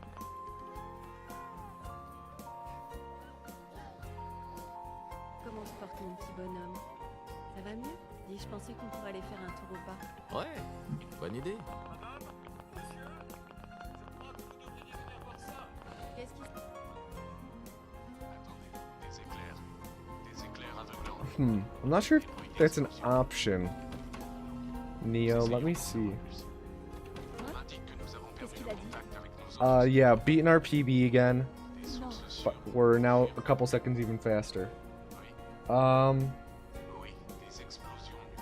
Comment se porte mon petit bonhomme? Ça va mieux? Dis, je pensais qu'on pourrait aller faire un tour au bar. Ouais, bonne idée. Qu'est-ce qui se I'm not sure if that's an option. Neo, let me see. Qu'est-ce qu'il a dit? Yeah, beating our PB again. Non. But we're now a couple seconds even faster.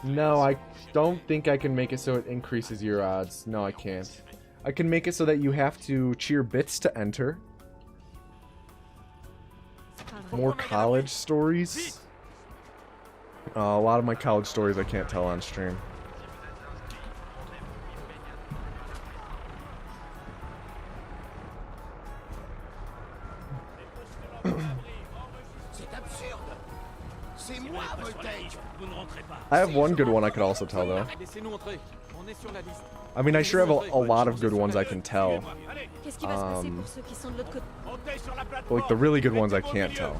No, I don't think I can make it so it increases your odds. No, I can't. I can make it so that you have to cheer bits to enter. More college stories. A lot of my college stories I can't tell on stream. C'est absurde. C'est moi, Voltage. I have one good one I could also tell though. Laissez-nous entrer. On est sur la liste. I mean, I sure have a lot of good ones I can tell. Qu'est-ce qui va se passer pour ceux qui sont de l'autre côté? Montez sur la But plateforme. like the really good ones I Mettez-vous au can't milieu. tell.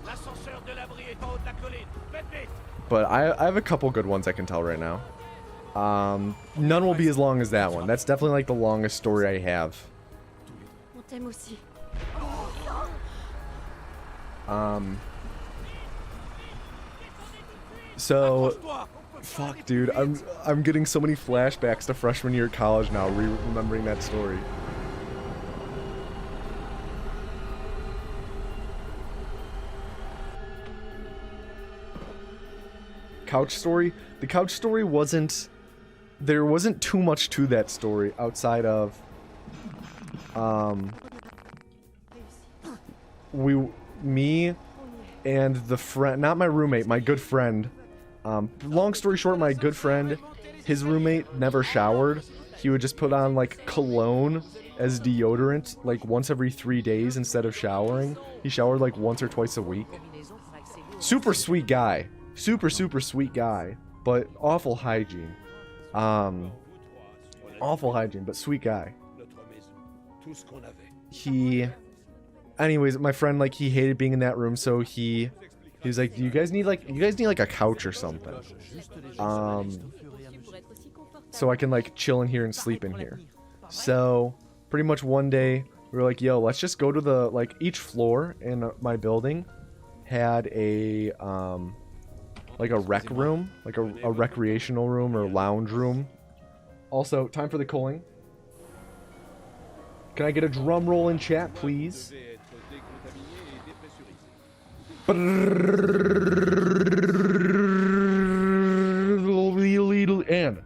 L'ascenseur de l'abri est en haut de la colline. Faites vite. But I have a couple good ones I can tell right now. None will be as long as that one. That's definitely like the longest story I have. On t'aime aussi. So, fuck, dude, I'm getting so many flashbacks to freshman year at college now, remembering that story. Couch story? The couch story wasn't... There wasn't too much to that story outside of... Me and the friend... Not my roommate, my good friend. Long story short, my good friend, his roommate never showered. He would just put on, like, cologne as deodorant, like, once every 3 days instead of showering. He showered, like, once or twice a week. Super sweet guy. Super, super sweet guy. But awful hygiene. Awful hygiene, but sweet guy. He... Anyways, my friend, like, he hated being in that room, so he was like, you guys need, like, a couch or something. So I can, like, chill in here and sleep in here. So, pretty much one day, we were like, yo, let's just go to the, like, each floor in my building had a, like a rec room, like a recreational room or lounge room. Also, time for the culling. Can I get a drum roll in chat, please? And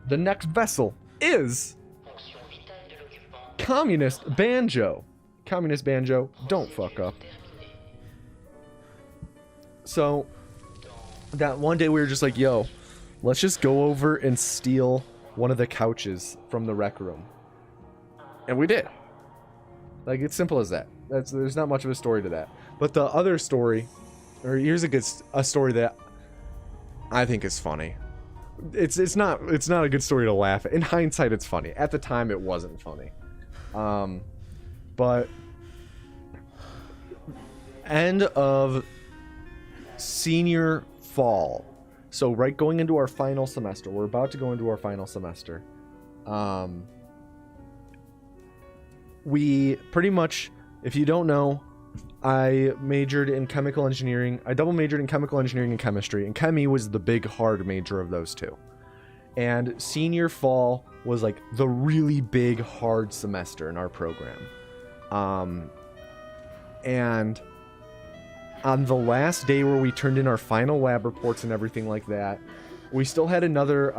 the next vessel is Communist Banjo. Communist Banjo, don't fuck up. So, that one day we were just like, yo, let's just go over and steal one of the couches from the rec room. And we did. Like, it's simple as that. There's not much of a story to that. But the other story, or here's a story that I think is funny. it's not a good story to laugh at. In hindsight, it's funny. At the time, it wasn't funny. But end of senior fall. So going into our final semester. We're about to go into our final semester. We pretty much, if you don't know, I majored in chemical engineering. I double majored in chemical engineering and chemistry, and chemi was the big hard major of those two. And senior fall was like the really big hard semester in our program. And on the last day where we turned in our final lab reports and everything like that, we still had another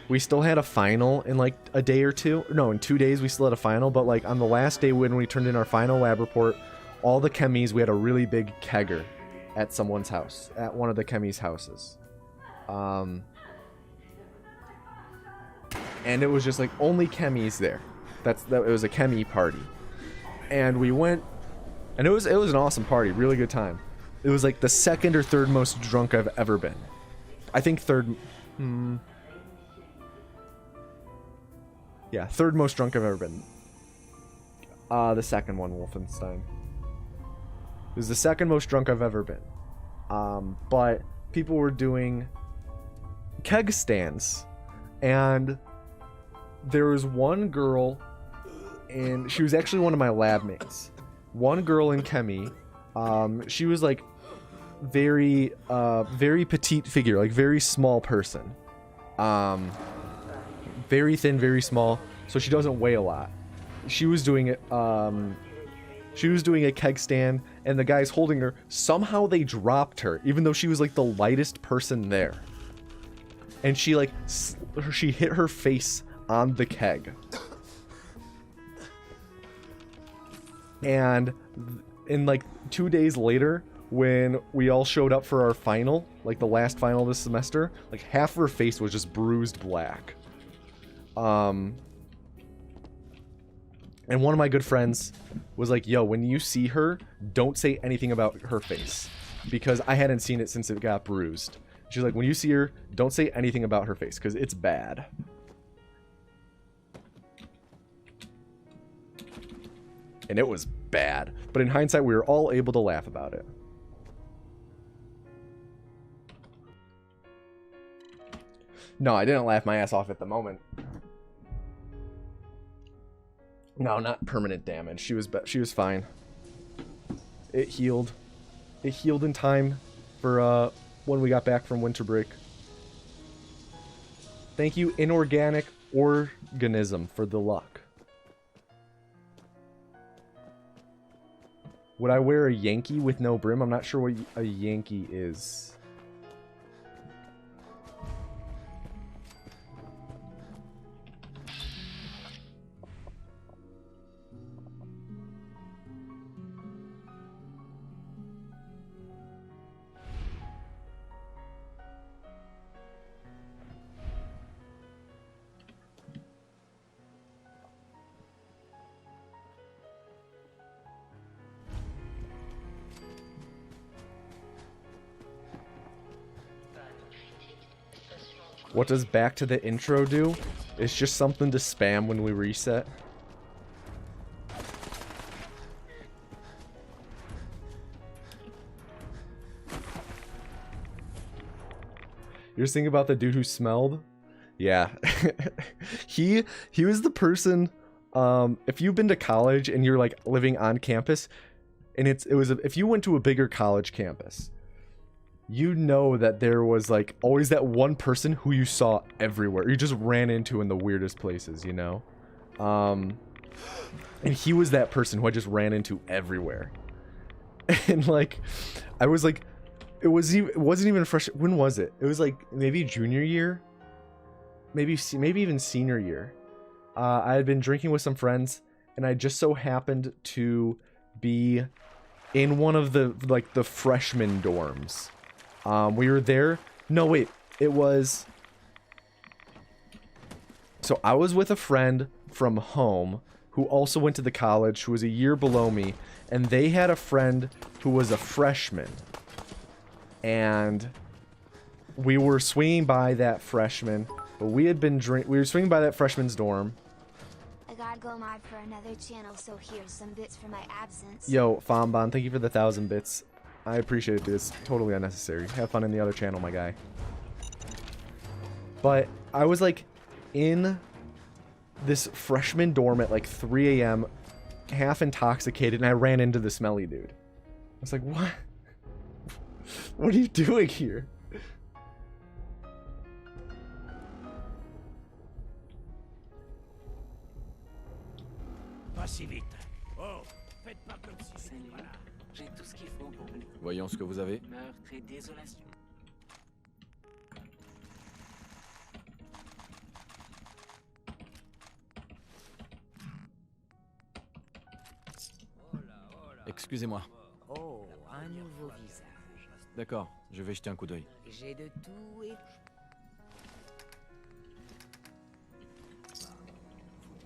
we still had a final in like a day or two. No, in 2 days we still had a final, but like on the last day when we turned in our final lab report, all the chemies, we had a really big kegger at someone's house, at one of the chemies' houses. And it was just like only chemies there. It was a chemi party. And we went, and it was an awesome party, really good time. It was like the second or third most drunk I've ever been. I think third. Yeah, third most drunk I've ever been. The second one, Wolfenstein. It was the second most drunk I've ever been. But people were doing keg stands. And there was one girl, and she was actually one of my lab mates. One girl in chemi. She was like very petite figure, like very small person. Very thin, very small, so she doesn't weigh a lot. She was doing it, she was doing a keg stand, and the guys holding her, somehow they dropped her, even though she was like the lightest person there. And she like, she hit her face on the keg. And in like 2 days later, when we all showed up for our final, like the last final this semester, like half of her face was just bruised black. And one of my good friends was like, yo, when you see her, don't say anything about her face, because I hadn't seen it since it got bruised. She's like, when you see her, don't say anything about her face, because it's bad. And it was bad, but in hindsight, we were all able to laugh about it. No, I didn't laugh my ass off at the moment. No, not permanent damage. She was fine. It healed. It healed in time for when we got back from winter break. Thank you, Inorganic Organism, for the luck. Would I wear a Yankee with no brim? I'm not sure what a Yankee is. What does back to the intro do? It's just something to spam when we reset. You're thinking about the dude who smelled? Yeah. he was the person, if you've been to college and you're like living on campus, and if you went to a bigger college campus, you know that there was like always that one person who you saw everywhere. You just ran into in the weirdest places, you know? And he was that person who I just ran into everywhere. And like, I was like, it wasn't even fresh. When was it? It was like maybe junior year, maybe even senior year. I had been drinking with some friends, and I just so happened to be in one of the freshman dorms. We were there. No, wait. It was... So I was with a friend from home who also went to the college, who was a year below me, and they had a friend who was a freshman. And we were swinging by that freshman, but we were swinging by that freshman's dorm. I gotta go live for another channel, so here's some bits for my absence. Yo, Fombon, thank you for the 1,000 bits. I appreciate it, dude. It's totally unnecessary. Have fun in the other channel, my guy. But I was like in this freshman dorm at like 3 a.m. half intoxicated, and I ran into the smelly dude. I was like, what? What are you doing here? Pas si vite. Oh, faites pas comme si j'étais pas là. J'ai tout ce qu'il faut pour vous. Voyons ce que vous avez. Meurtre et désolation. Excusez-moi. Oh, un nouveau visage. D'accord, je vais jeter un coup d'œil. J'ai de tout et...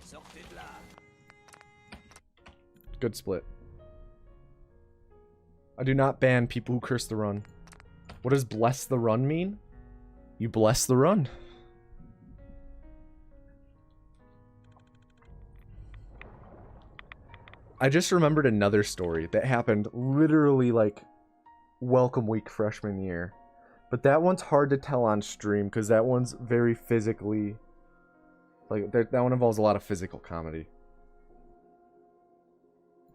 Sortez de là. Good split. I do not ban people who curse the run. What does bless the run mean? You bless the run. I just remembered another story that happened literally like welcome week freshman year. But that one's hard to tell on stream because that one's very physically... Like, that one involves a lot of physical comedy.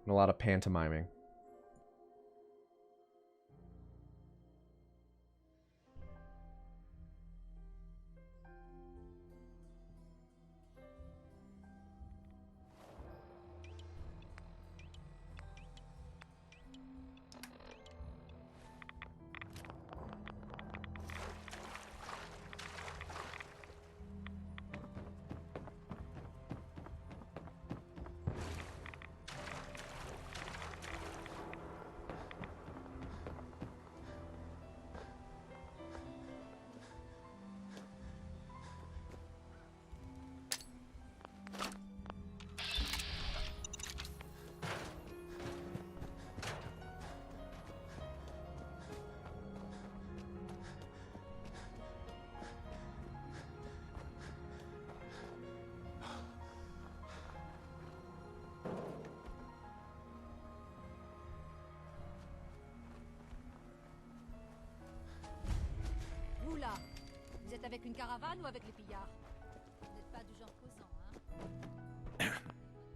And a lot of pantomiming. Vous là, vous êtes avec une caravane ou avec les pillards? Vous n'êtes pas du genre causant, hein?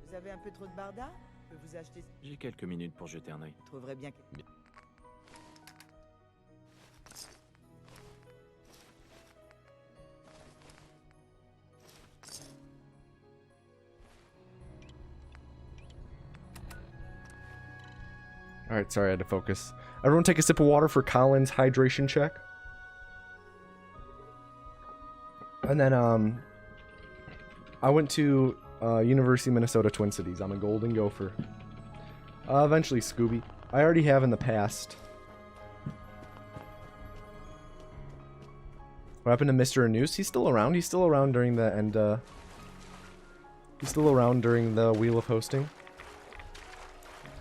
Vous avez un peu trop de barda? Je peux vous acheter... J'ai quelques minutes pour jeter un œil. Je trouverais bien que... Alright, sorry, I had to focus. Everyone take a sip of water for Colin's hydration check. And then, I went to University of Minnesota Twin Cities. I'm a Golden Gopher. Eventually Scooby. I already have in the past. What happened to Mr. Anus? He's still around. He's still around during the end, he's still around during the Wheel of Hosting.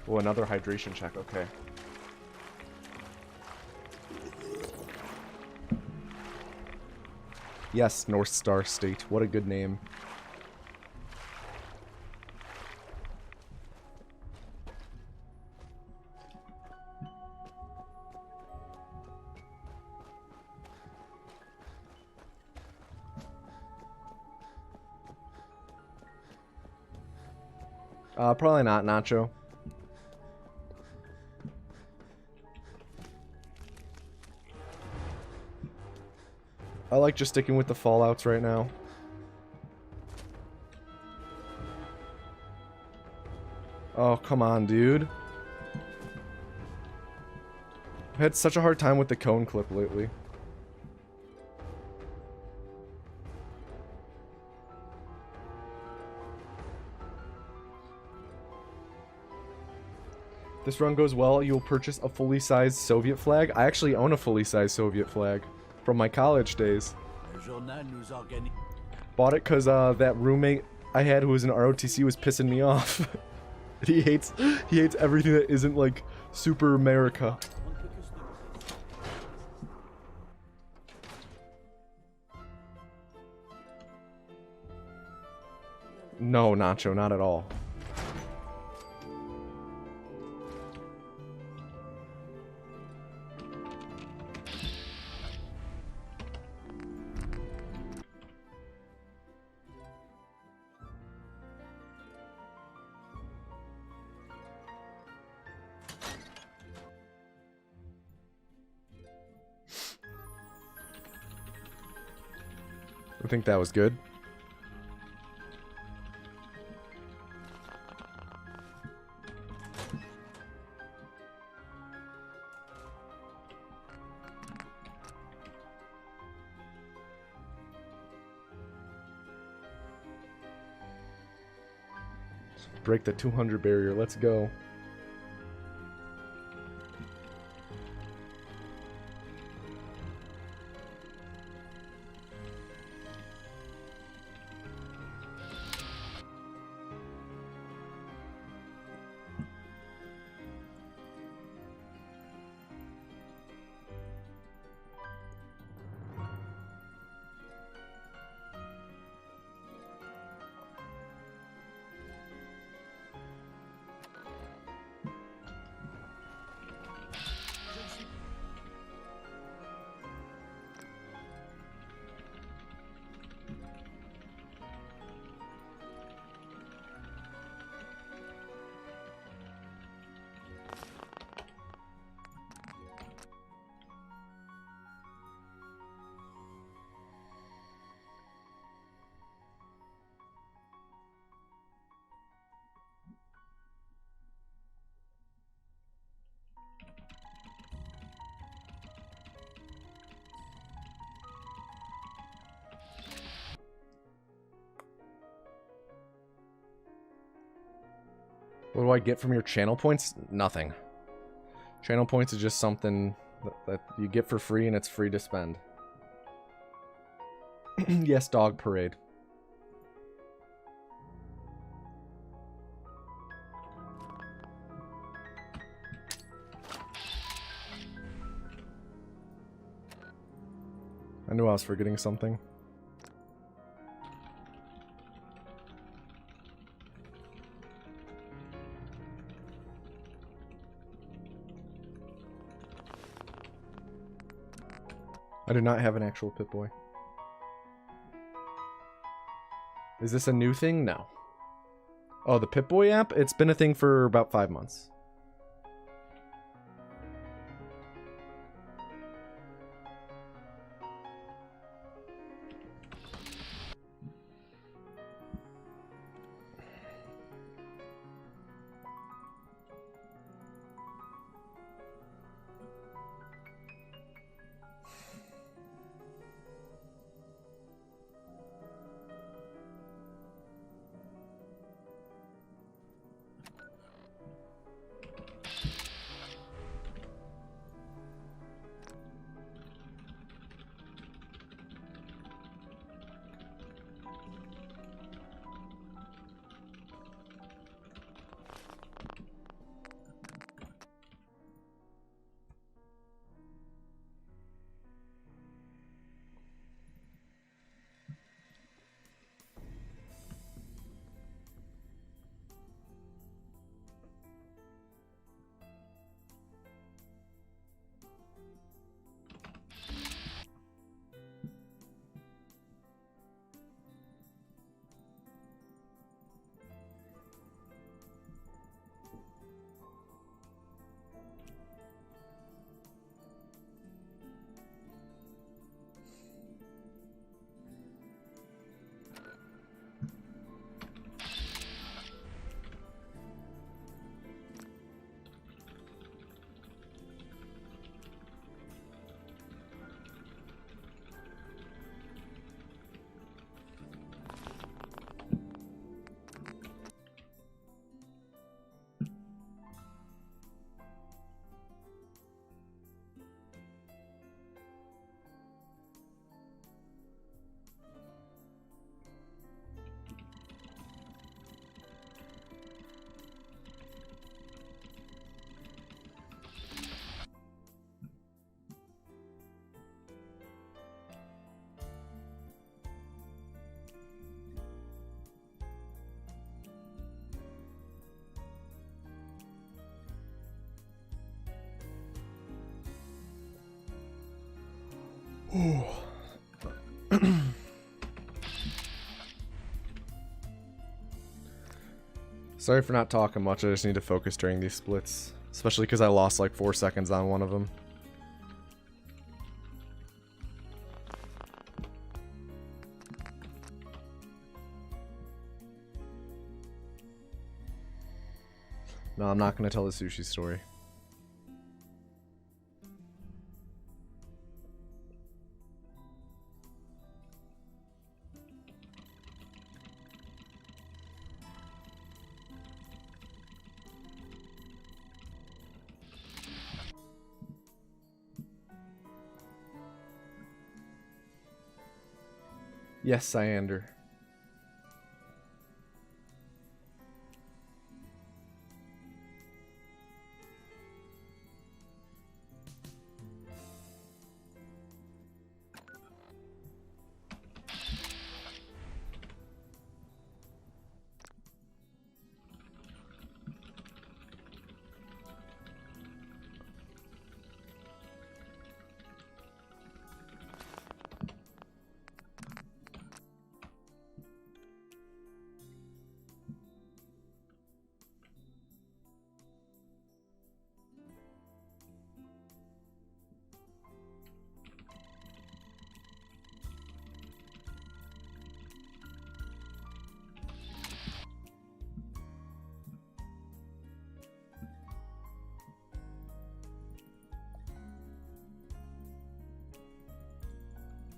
Oh, another hydration check. Okay. Yes, North Star State. What a good name. Probably not Nacho. I like just sticking with the Fallouts right now. Oh, come on, dude. I've had such a hard time with the cone clip lately. This run goes well, you'll purchase a fully sized Soviet flag. I actually own a fully sized Soviet flag from my college days. Bought it because that roommate I had who was in ROTC was pissing me off. he hates everything that isn't like super America. No, Nacho, not at all. I think that was good. Break the 200 barrier. Let's go. What do I get from your channel points? Nothing. Channel points is just something that you get for free and it's free to spend. Yes, dog parade. I knew I was forgetting something. I do not have an actual Pip-Boy. Is this a new thing? No. Oh, the Pip-Boy app? It's been a thing for about 5 months. Sorry for not talking much, I just need to focus during these splits. Especially because I lost like 4 seconds on one of them. No, I'm not going to tell the sushi story. Yes, Cyander.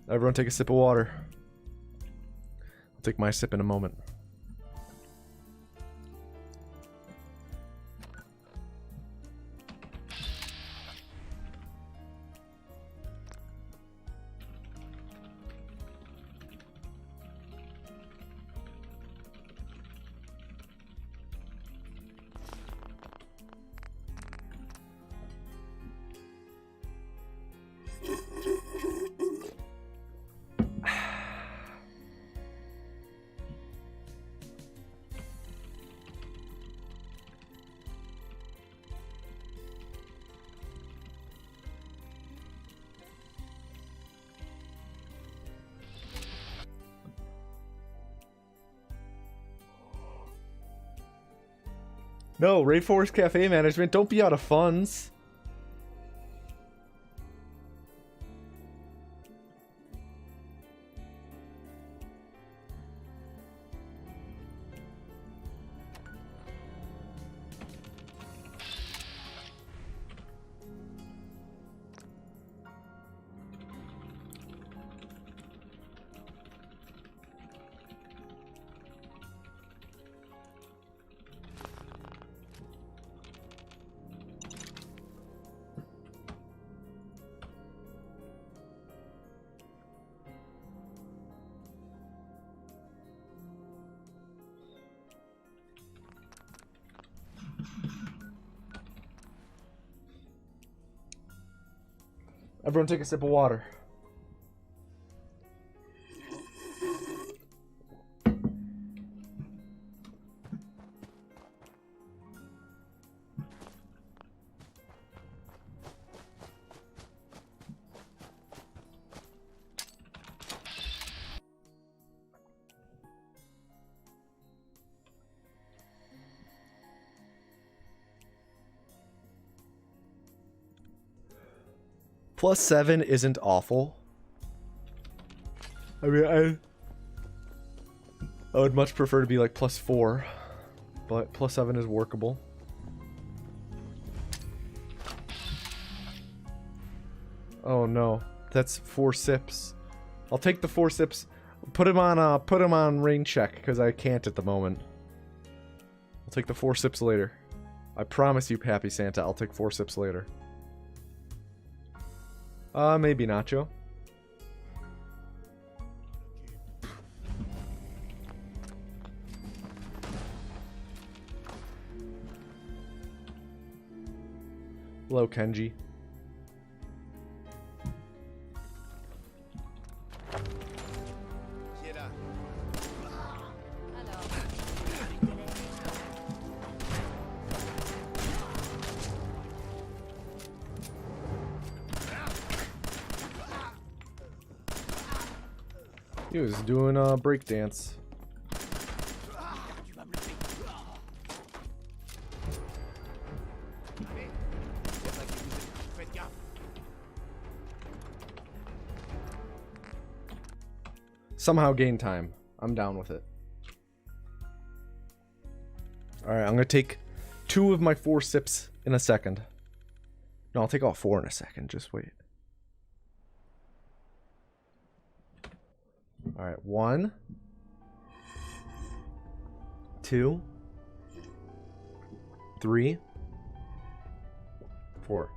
Everyone take a sip of water. I'll take my sip in a moment. No, Rainforest Cafe Management, don't be out of funds. Everyone take a sip of water. +7 isn't awful. I mean, I would much prefer to be like +4, but +7 is workable. Oh no, that's 4 sips. I'll take the 4 sips. Put him on rain check because I can't at the moment. I'll take the 4 sips later. I promise you, Happy Santa, I'll take 4 sips later. Maybe Nacho. Hello, Kenji. He was doing a break dance. Somehow gain time. I'm down with it. Alright, I'm gonna take 2 of my 4 sips in a second. No, I'll take all 4 in a second. Just wait. Alright, 1, 2, 3, 4.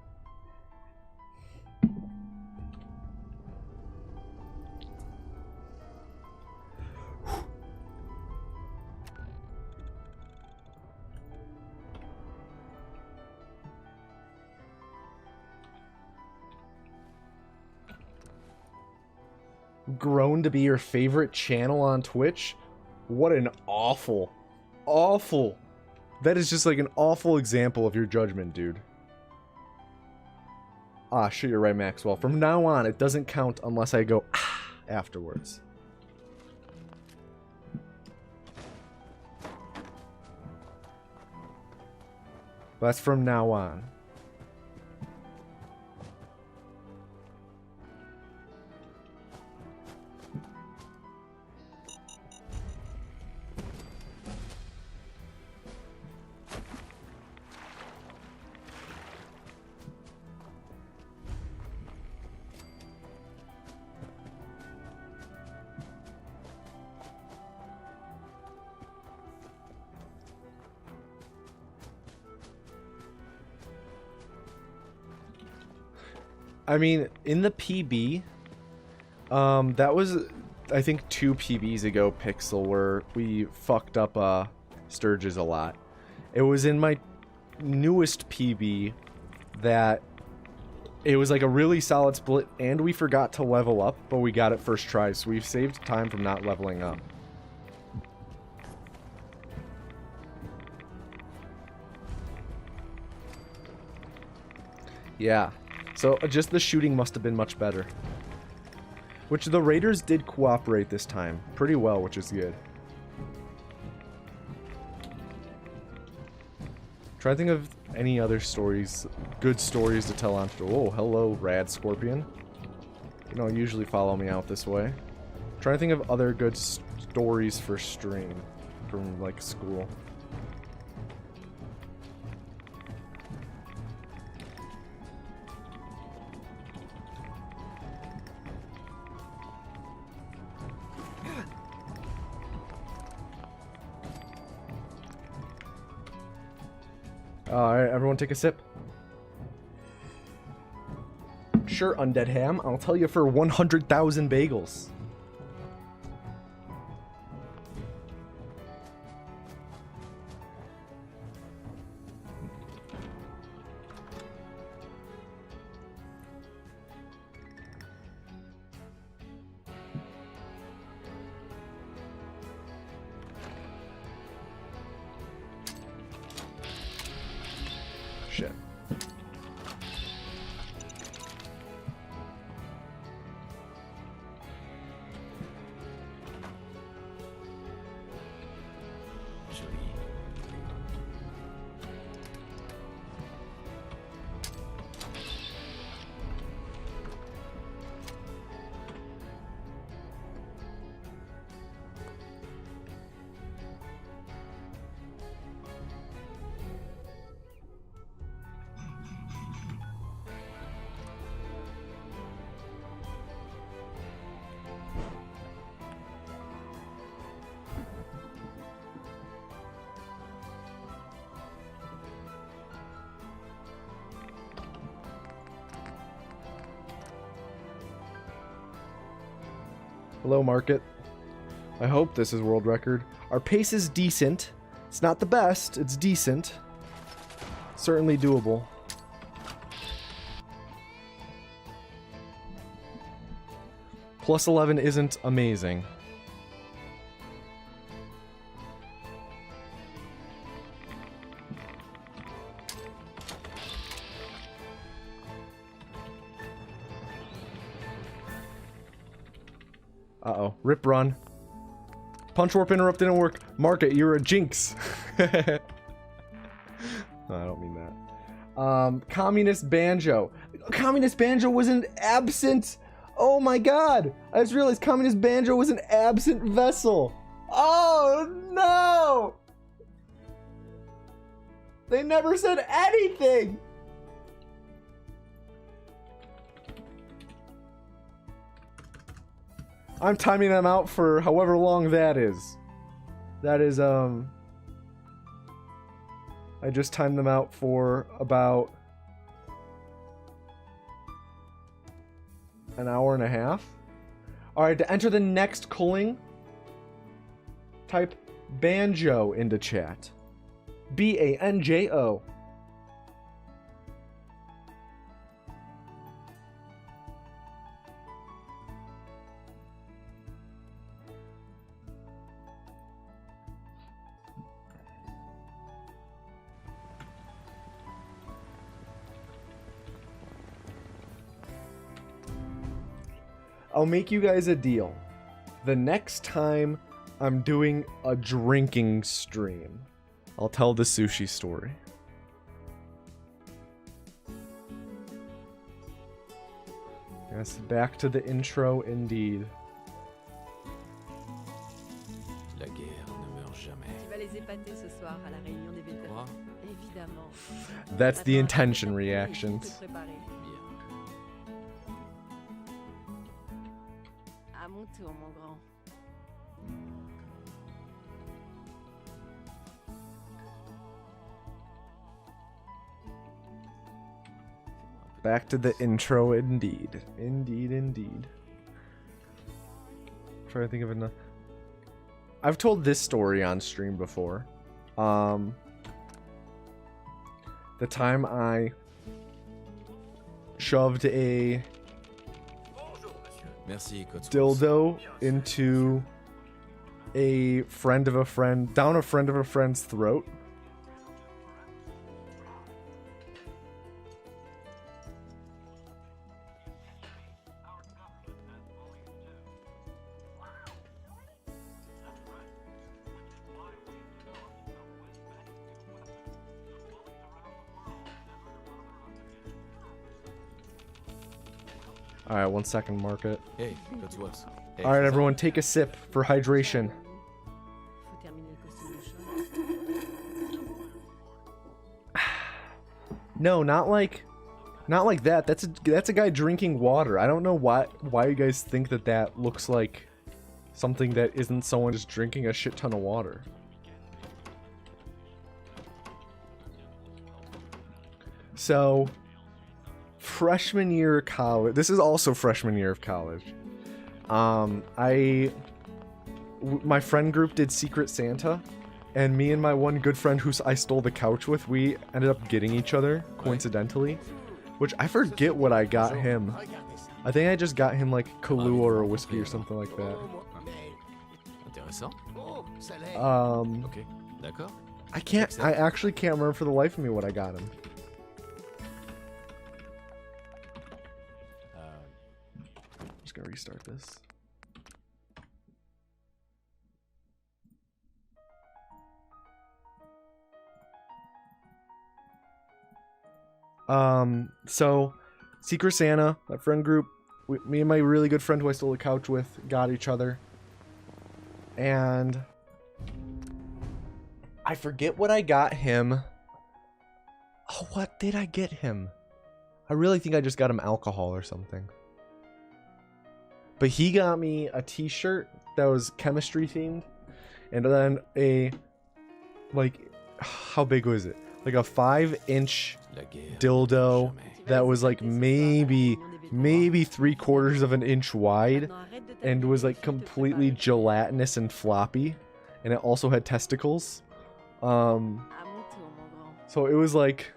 Grown to be your favorite channel on Twitch? What an awful, awful. That is just like an awful example of your judgment, dude. Ah, sure, you're right, Maxwell. From now on, it doesn't count unless I go ah afterwards. That's from now on. I mean, in the PB, that was, I think, 2 PBs ago, Pixel, where we fucked up Sturges a lot. It was in my newest PB that it was like a really solid split, and we forgot to level up, but we got it first try, so we've saved time from not leveling up. Yeah. So, just the shooting must have been much better. Which the Raiders did cooperate this time. Pretty well, which is good. Try to think of any other stories, good stories to tell on... Oh, hello, Rad Scorpion. You don't usually follow me out this way. Trying to think of other good stories for stream. From, like, school. Alright, everyone take a sip. Sure, Undead Ham. I'll tell you for 100,000 bagels. Shit. Hello, Market. I hope this is world record. Our pace is decent. It's not the best, it's decent. Certainly doable. Plus 11 isn't amazing. Uh-oh. Rip run. Punch warp interrupt didn't work. Mark it, you're a jinx. No, I don't mean that. Communist Banjo. Communist Banjo was an absent... Oh my god! I just realized Communist Banjo was an absent vessel. Oh no! They never said anything! I'm timing them out for however long that is. That is, I just timed them out for about an hour and a half. Alright, to enter the next culling, type Banjo into chat. B-A-N-J-O. I'll make you guys a deal. The next time I'm doing a drinking stream, I'll tell the sushi story. Yes, back to the intro indeed. La guerre ne meurt jamais. Tu vas les épater ce soir à la réunion des vétérans. Quoi? Évidemment. That's the Attends, intention attends, reactions. je vais te préparer. Bien. À mon tour, mon grand. Back to the intro indeed. Indeed, indeed. Trying to think of enough. I've told this story on stream before. The time I shoved a Merci, Cotsworth. dildo into a friend of a friend, down a friend of a friend's throat. Alright, 1 second, mark it. Hey, Cotsworth. Hey, Alright, c'est ça? everyone, take a sip for hydration. Faut terminer le costume de choix. No, not like that. That's a guy drinking water. I don't know why you guys think that that looks like something that isn't someone just drinking a shit ton of water. So, freshman year of college. This is also freshman year of college. My friend group did Secret Santa, and me and my one good friend who I stole the couch with, we ended up getting each other coincidentally, which I forget what I got him. I think I just got him like Kahlua or a whiskey or something like that. Intéressant. Ok, d'accord. I actually can't remember for the life of me what I got him. Just gonna restart this. So Secret Santa, my friend group, me and my really good friend who I stole the couch with got each other. And I forget what I got him. Oh, what did I get him? I really think I just got him alcohol or something. But he got me a t-shirt that was chemistry themed. And then a, like, how big was it? Like a 5-inch dildo that was like maybe 3/4 of an inch wide and was like completely gelatinous and floppy, and it also had testicles. So it was like,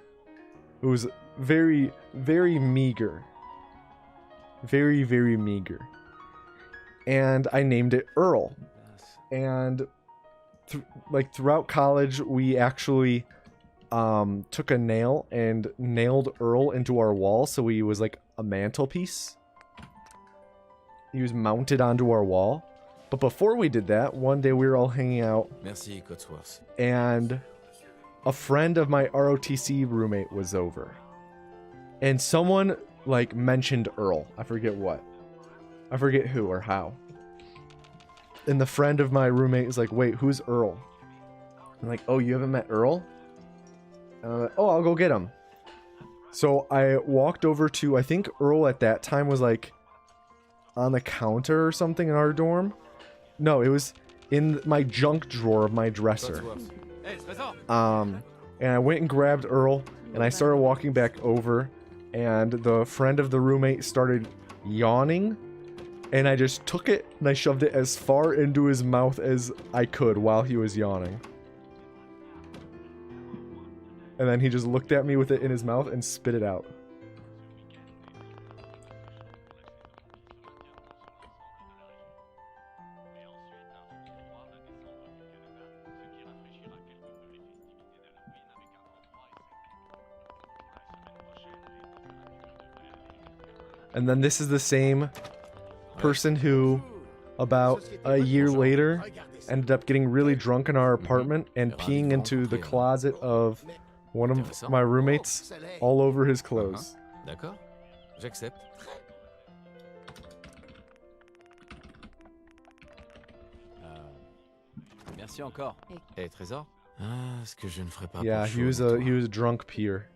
it was very, very meager, very, very meager, and I named it Earl. And throughout college we actually took a nail and nailed Earl into our wall, so he was like a mantelpiece. He was mounted onto our wall. But before we did that, one day we were all hanging out, Merci, Cotsworth. and a friend of my ROTC roommate was over. And someone, like, mentioned Earl. I forget what. I forget who or how. And the friend of my roommate is like, wait, who's Earl? I'm like, oh, you haven't met Earl? And I'm like, oh, I'll go get him. So I walked over to, I think Earl at that time was like on the counter or something in our dorm. No, it was in my junk drawer of my dresser. And I went and grabbed Earl, and I started walking back over, and the friend of the roommate started yawning, and I just took it and I shoved it as far into his mouth as I could while he was yawning. And then he just looked at me with it in his mouth and spit it out. And then this is the same person who, about a year later, ended up getting really drunk in our apartment and peeing into the closet of one of my roommates all over his clothes. D'accord. J'accepte. Merci encore. Et trésor? Ah, ce que je ne ferai pas. Yeah, he was a drunk peer.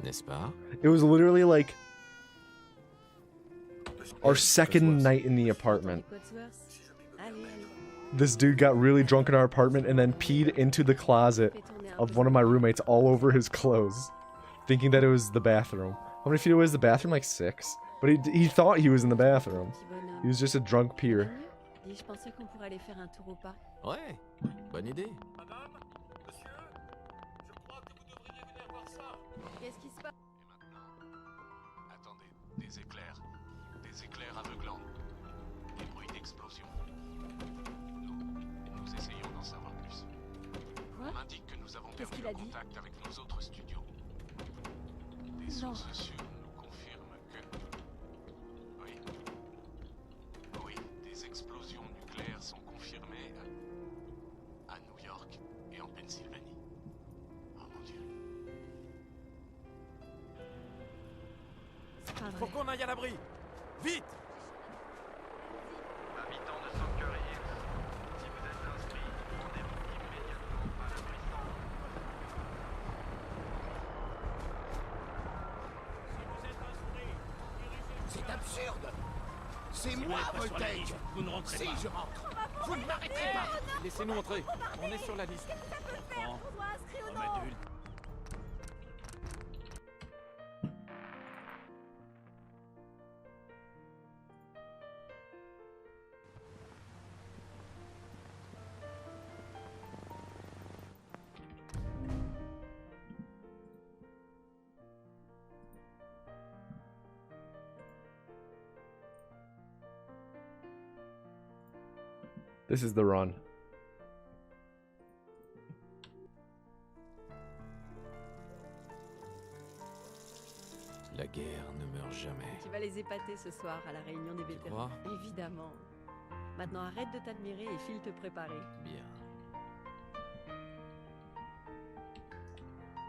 N'est-ce pas? It was literally like our second night in the apartment. This dude got really drunk in our apartment and then peed into the closet of one of my roommates all over his clothes, thinking that it was the bathroom. How many feet away is the bathroom? Like 6. But he thought he was in the bathroom. He was just a drunk peer. Je pensais qu'on pourrait aller faire un tour au parc. Ouais, bonne idée. Qu'est-ce qui se passe? Attendez, des éclairs aveuglants, des bruits d'explosion. Nous essayons d'en savoir plus. Quoi? On m'indique que nous avons perdu qu'il a dit? contact avec nos autres studios. Des sources sûres nous confirment que... Oui, des explosions nucléaires sont confirmées à New York et en Pennsylvanie. Oh mon Dieu. Faut qu'on aille à l'abri. Vite! Habitants de Sanctuary Hills, si vous êtes inscrits, rendez-vous immédiatement à l'abri centre. C'est absurde! C'est moi, Voltaire! Vous ne rentrez pas! Si, je rentre! Vous ne m'arrêterez pas! Laissez-nous entrer! On est sur la liste! Enfant, homme adulte. This is the run. La guerre ne meurt jamais. Tu vas les épater ce soir à la réunion des vétérans. Évidemment. Maintenant arrête de t'admirer et file te préparer. Bien.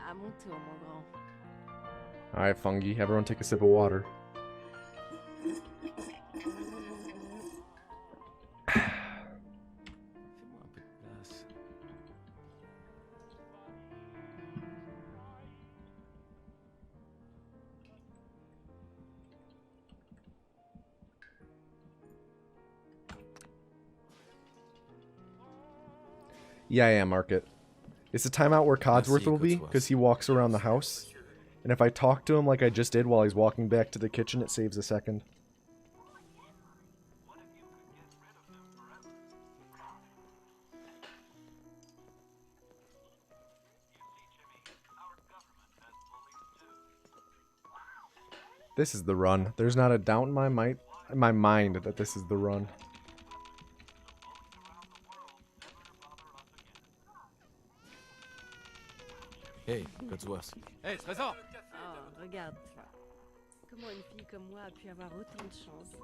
À mon tour, mon grand. Alright, Fungi, everyone take a sip of water. Fais-moi un peu de place. Yeah, market. It's a timeout where Codsworth will be, because he walks around the house. And if I talk to him like I just did while he's walking back to the kitchen, it saves a second. This is the run. There's not a doubt in my mind that this is the run. Hey, Codsworth. Hey, trésor! Oh, regarde ça. Comment une fille comme moi a pu avoir autant de chance?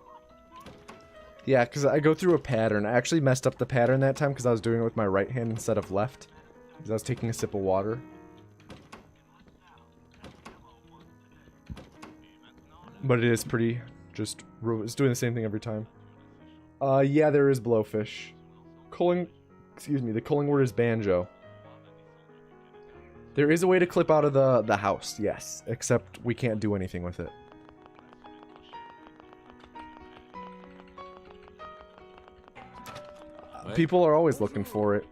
Yeah, because I go through a pattern. I actually messed up the pattern that time because I was doing it with my right hand instead of left. Because I was taking a sip of water. But it is pretty, it's doing the same thing every time. Yeah, there is blowfish. The culling word is banjo. There is a way to clip out of the house, yes. Except we can't do anything with it. People are always looking for it.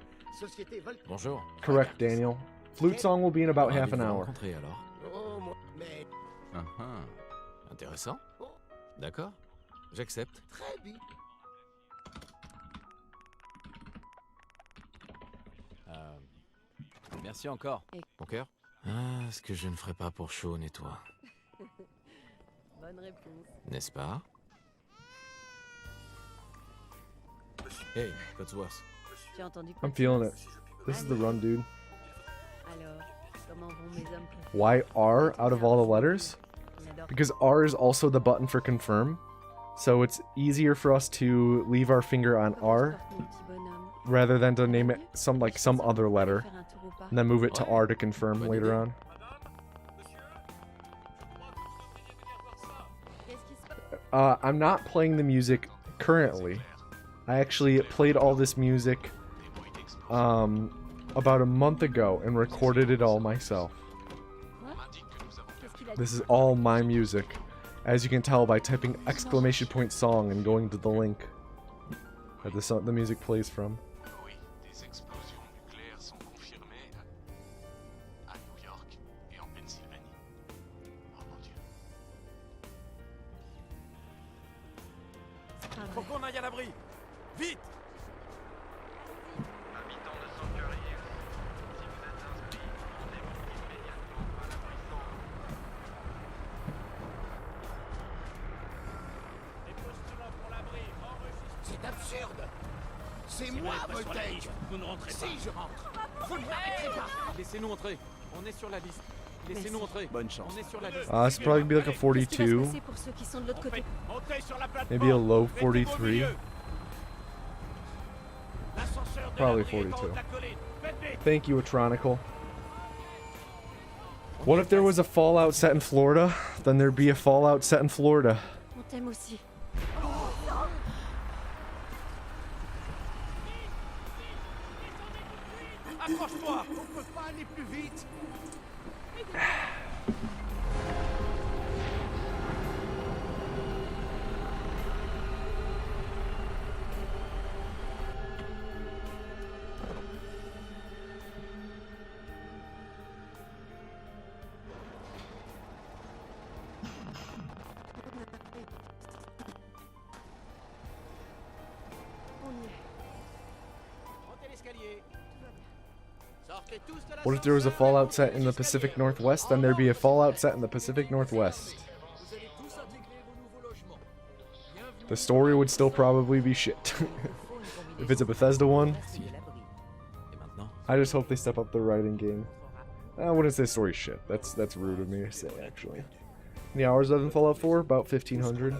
Bonjour. Correct, Daniel. Flute song will be in about half an hour. Intéressant. D'accord. J'accepte. Merci encore. Mon cœur. Ah, ce que je ne ferais pas pour Sean et toi. Bonne réponse. N'est-ce pas? Hey, Cotsworth. Tu as entendu quoi? I'm feeling it. This is the run, dude. Alors, comment vont mes hommes préférés? Why R out of all the letters? Because R is also the button for confirm. So it's easier for us to leave our finger on R rather than to name it some other letter and then move it to R to confirm later on. I'm not playing the music currently. I actually played all this music about a month ago and recorded it all myself. This is all my music, as you can tell by typing !song and going to the link that the music plays from. Oui, des explosions nucléaires sont confirmées à New York et en Pennsylvanie. Oh mon Dieu. Faut qu'on aille à l'abri. Vite! Habitants de Sanctuary Hills, si vous êtes inscrits, rendez-vous immédiatement à l'abri 100. Les postulants pour l'abri, enregistrés. C'est absurde. C'est moi, Voltaire. Vous ne rentrez pas. Si, je rentre. Vous ne m'arrêterez pas. Laissez-nous entrer. On est sur la liste. Laissez-nous entrer. Bonne chance. On est sur la liste. It's probably be like a 42, pour ceux qui sont de l'autre côté? Montez sur la plateforme. maybe a low Mettez-vous au 43. milieu. L'ascenseur de Probably l'abri est en haut 42. de la colline. Faites vite. Thank you, Atronical. What if there was a Fallout set in Florida? Then there'd be a Fallout set in Florida. On t'aime aussi. Accroche-toi. On peut pas aller plus vite. Montez l'escalier. Sortez tous de What if there was a Fallout set in the Pacific Northwest? Then there'd be a Fallout set in the Pacific Northwest. Vous allez tous intégrer vos nouveaux logements. Bienvenue. The story would still probably be shit. If it's a Bethesda one, Et maintenant? I just hope they step up the writing game. I wouldn't say story shit. That's rude of me to say, actually. How many hours other than Fallout 4? About 1,500.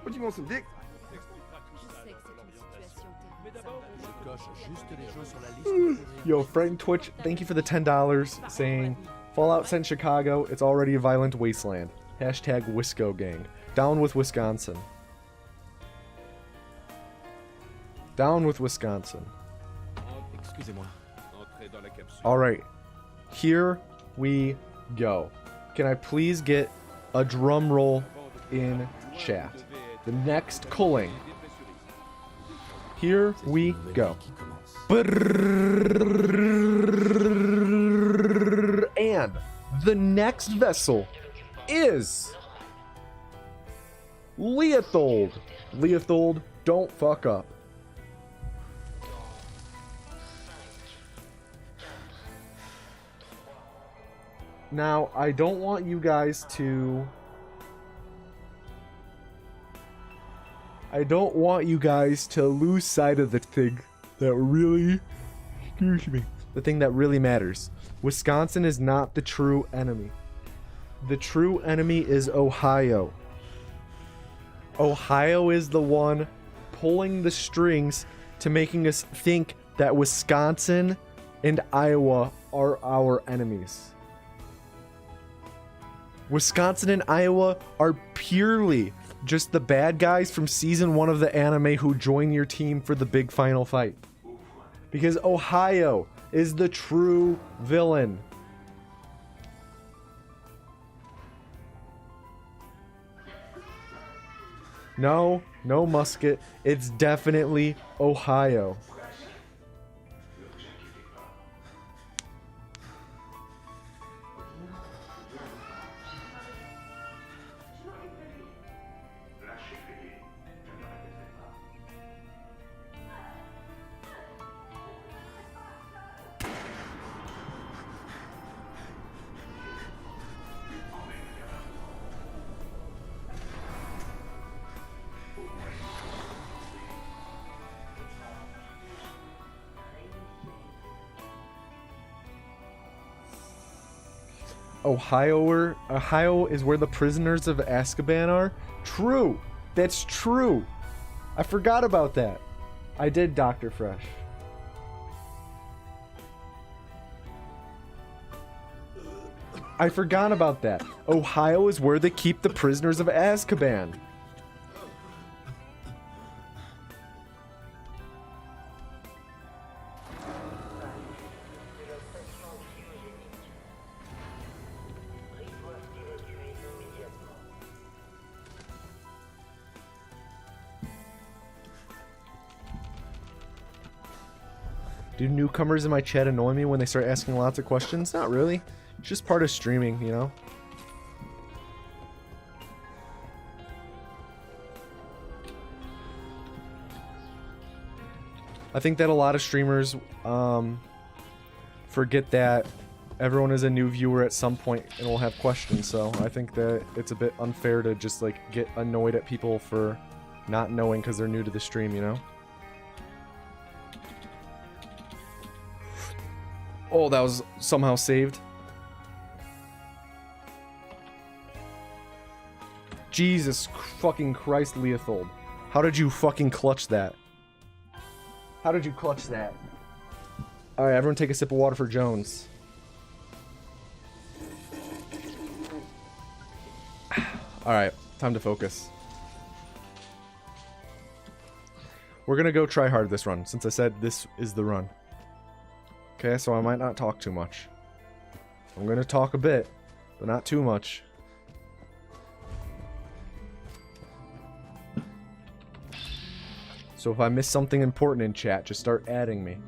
What do you want, some dick? Je sais que c'est une situation terrible. Coche juste les gens sur la liste. Yo, Frightened Twitch, thank you for the $10 saying Fallout sent Chicago, it's already a violent wasteland. Hashtag Wisco Gang. Down with Wisconsin. Down with Wisconsin. Excusez-moi. Entrez dans la capsule. Alright, here we go. Can I please get a drum roll in chat? The next culling. Here we go. And the next vessel is Leothold. Leothold, don't fuck up. Now, I don't want you guys to... I don't want you guys to lose sight of the thing that really... Excuse me. The thing that really matters. Wisconsin is not the true enemy. The true enemy is Ohio. Ohio is the one pulling the strings to making us think that Wisconsin and Iowa are our enemies. Wisconsin and Iowa are purely just the bad guys from season 1 of the anime who join your team for the big final fight. Because Ohio is the true villain. No, no musket. It's definitely Ohio. Ohio is where the prisoners of Azkaban are? True! That's true! I forgot about that. I did Dr. Fresh. I forgot about that. Ohio is where they keep the prisoners of Azkaban. Do newcomers in my chat annoy me when they start asking lots of questions? Not really. It's just part of streaming, you know? I think that a lot of streamers forget that everyone is a new viewer at some point and will have questions, so I think that it's a bit unfair to just like get annoyed at people for not knowing because they're new to the stream, you know? Oh, that was somehow saved. Jesus fucking Christ, Leothold. How did you fucking clutch that? How did you clutch that? Alright, everyone take a sip of water for Jones. Alright, time to focus. We're gonna go try hard this run, since I said this is the run. Okay, so I might not talk too much. I'm gonna talk a bit, but not too much. So if I miss something important in chat, just start adding me.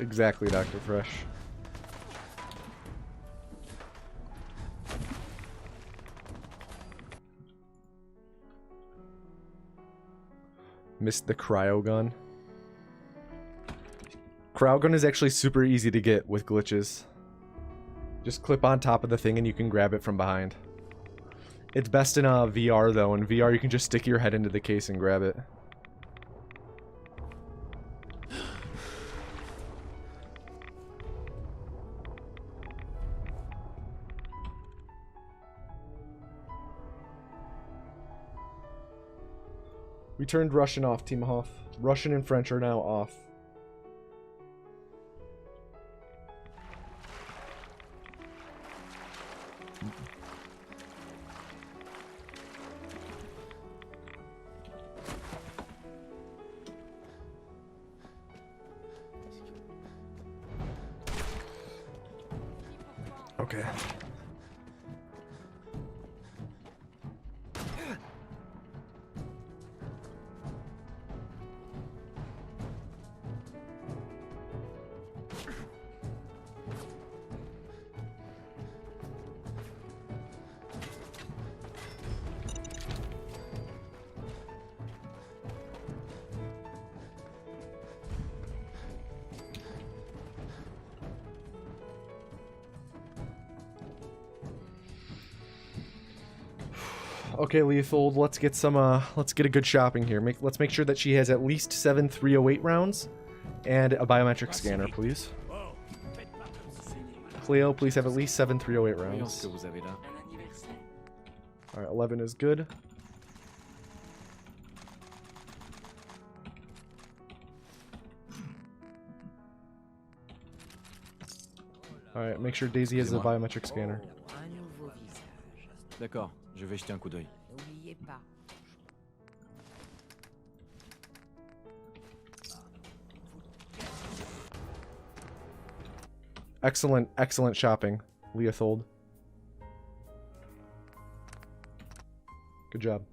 Exactly, Dr. Fresh. Missed the cryo gun. Cryo gun is actually super easy to get with glitches. Just clip on top of the thing and you can grab it from behind. It's best in VR though. In VR you can just stick your head into the case and grab it. We turned Russian off, Team Hoff. Russian and French are now off. Okay. Okay, Leofold, let's get a good shopping here. Let's make sure that she has at least 7 308 rounds and a biometric scanner, please. Cleo, please have at least 7 308 Voyons ce rounds. que vous avez là. Alright, 11 is good. Alright, make sure Daisy has the biometric scanner. Un nouveau visage. D'accord, je vais jeter un coup d'œil. N'oubliez pas. Excellent, excellent shopping, Leothold. Good job.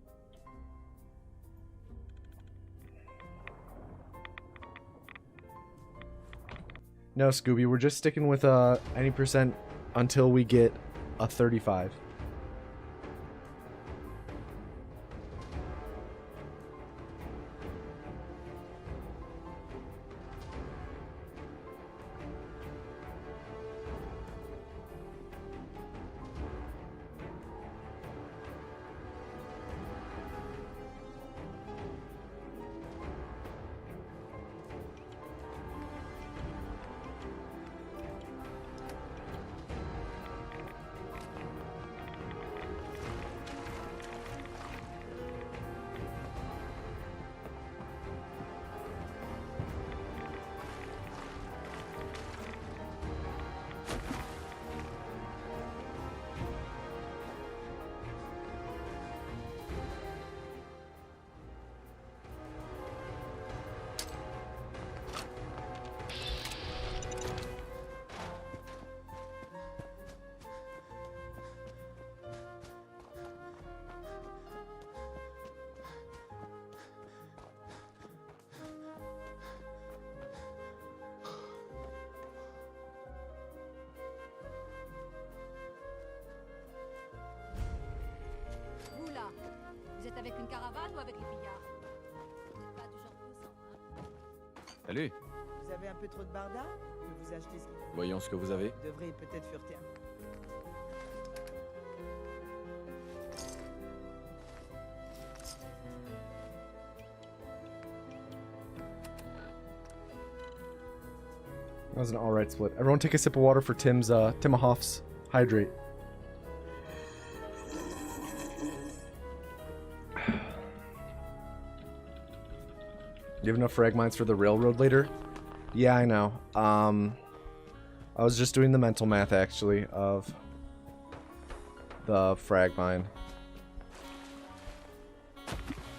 No, Scooby, we're just sticking with any percent until we get a 35. Vous là, vous êtes avec une caravane ou avec les pillards? Vous n'êtes pas du genre causant, hein? Salut, Vous avez un peu trop de barda? Je peux vous acheter ce qu'il faut. voyons ce que vous avez. Vous devrez peut-être fureter un peu. That was an alright split. Everyone take a sip of water for Timahoff's hydrate. You have enough frag mines for the railroad later? Yeah, I know. I was just doing the mental math actually of the frag mine.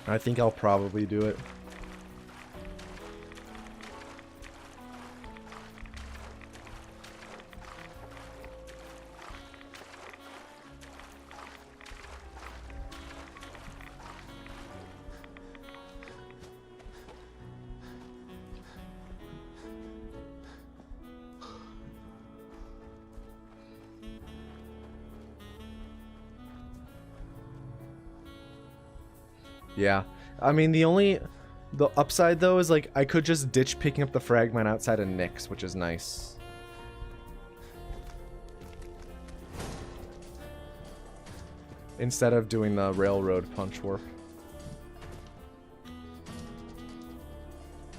I think I'll probably do it. Yeah, I mean the upside though is like I could just ditch picking up the frag mine outside of Nick's, which is nice. Instead of doing the railroad punch work.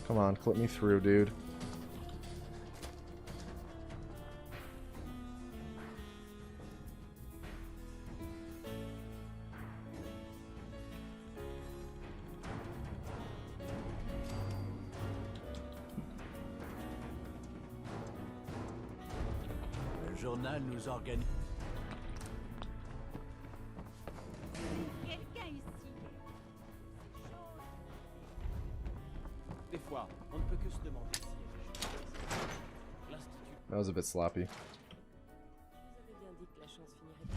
Come on, clip me through, dude. Le journal nous organise. Quelqu'un ici. Des fois, on ne peut que se demander si l'Institut. That was a bit sloppy. Vous avez bien dit que la chance finirait.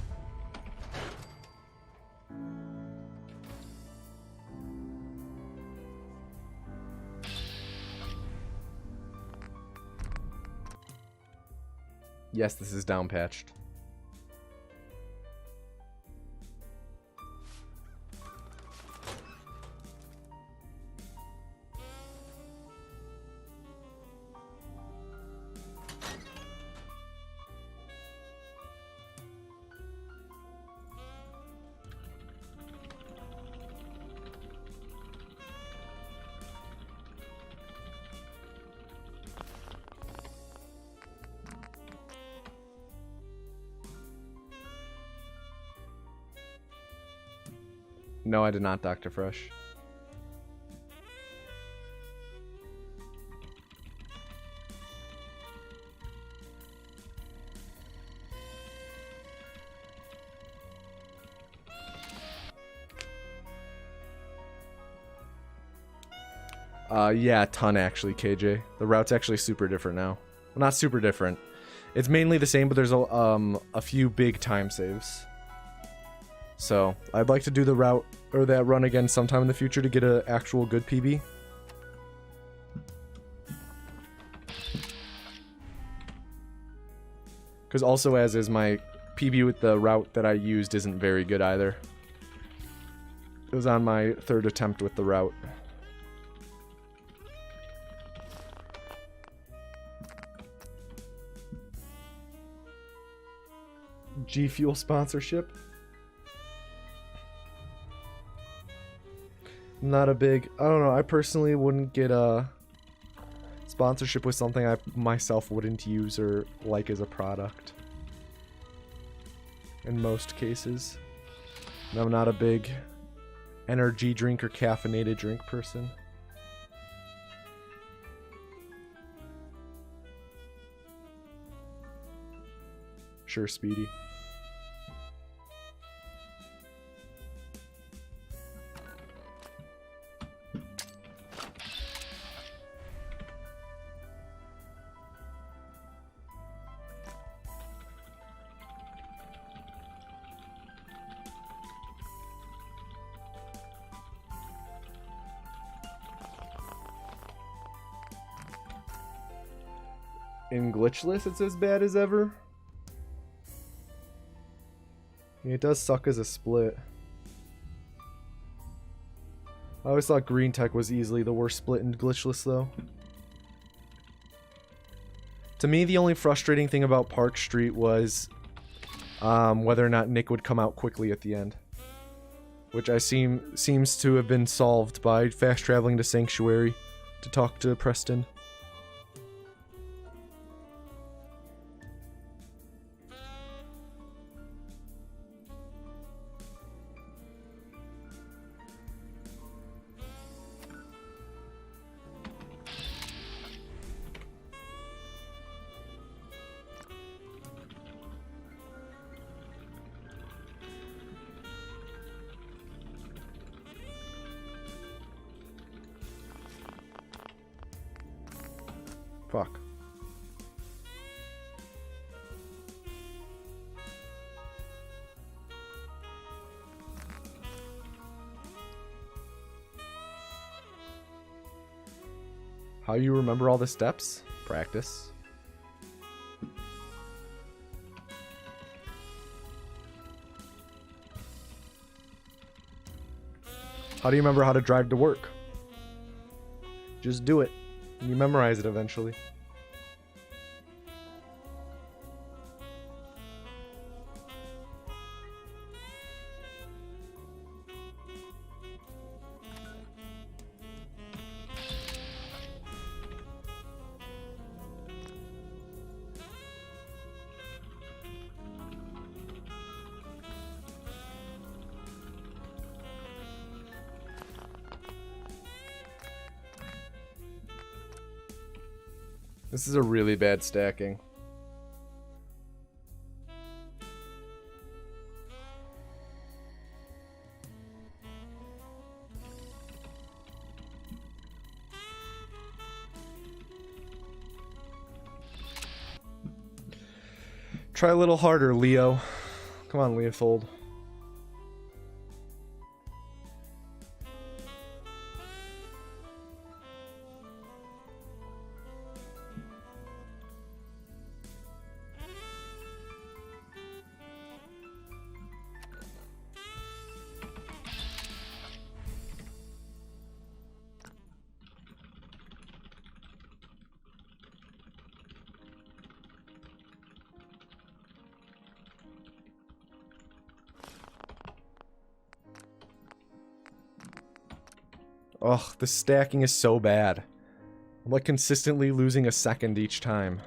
Yes, this is down patched. No, I did not, Dr. Fresh. Yeah, a ton actually, KJ. The route's actually super different now. Well, not super different. It's mainly the same, but there's a few big time saves. So, I'd like to do the route, or that run again sometime in the future to get an actual good PB. Because also, as is, my PB with the route that I used isn't very good either. It was on my 3rd attempt with the route. G Fuel sponsorship. Not a big, I don't know, I personally wouldn't get a sponsorship with something I myself wouldn't use or like as a product. In most cases. And I'm not a big energy drink or caffeinated drink person. Sure, Speedy. In glitchless, it's as bad as ever. Yeah, it does suck as a split. I always thought green tech was easily the worst split in glitchless, though. To me, the only frustrating thing about Park Street was whether or not Nick would come out quickly at the end, which seems to have been solved by fast traveling to Sanctuary to talk to Preston. Fuck. How you remember all the steps? Practice. How do you remember how to drive to work? Just do it. And you memorize it eventually. This is a really bad stacking. Try a little harder, Leo. Come on, Leopold. Ugh, the stacking is so bad. I'm like consistently losing a second each time.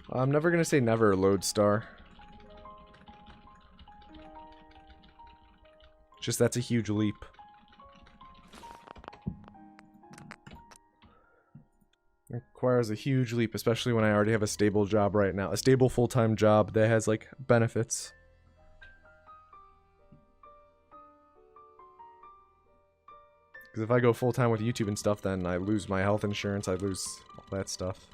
I'm never gonna say never, Lodestar. Just that's a huge leap. It requires a huge leap, especially when I already have a stable job right now. A stable full-time job that has, like, benefits. Because if I go full-time with YouTube and stuff, then I lose my health insurance, I lose all that stuff.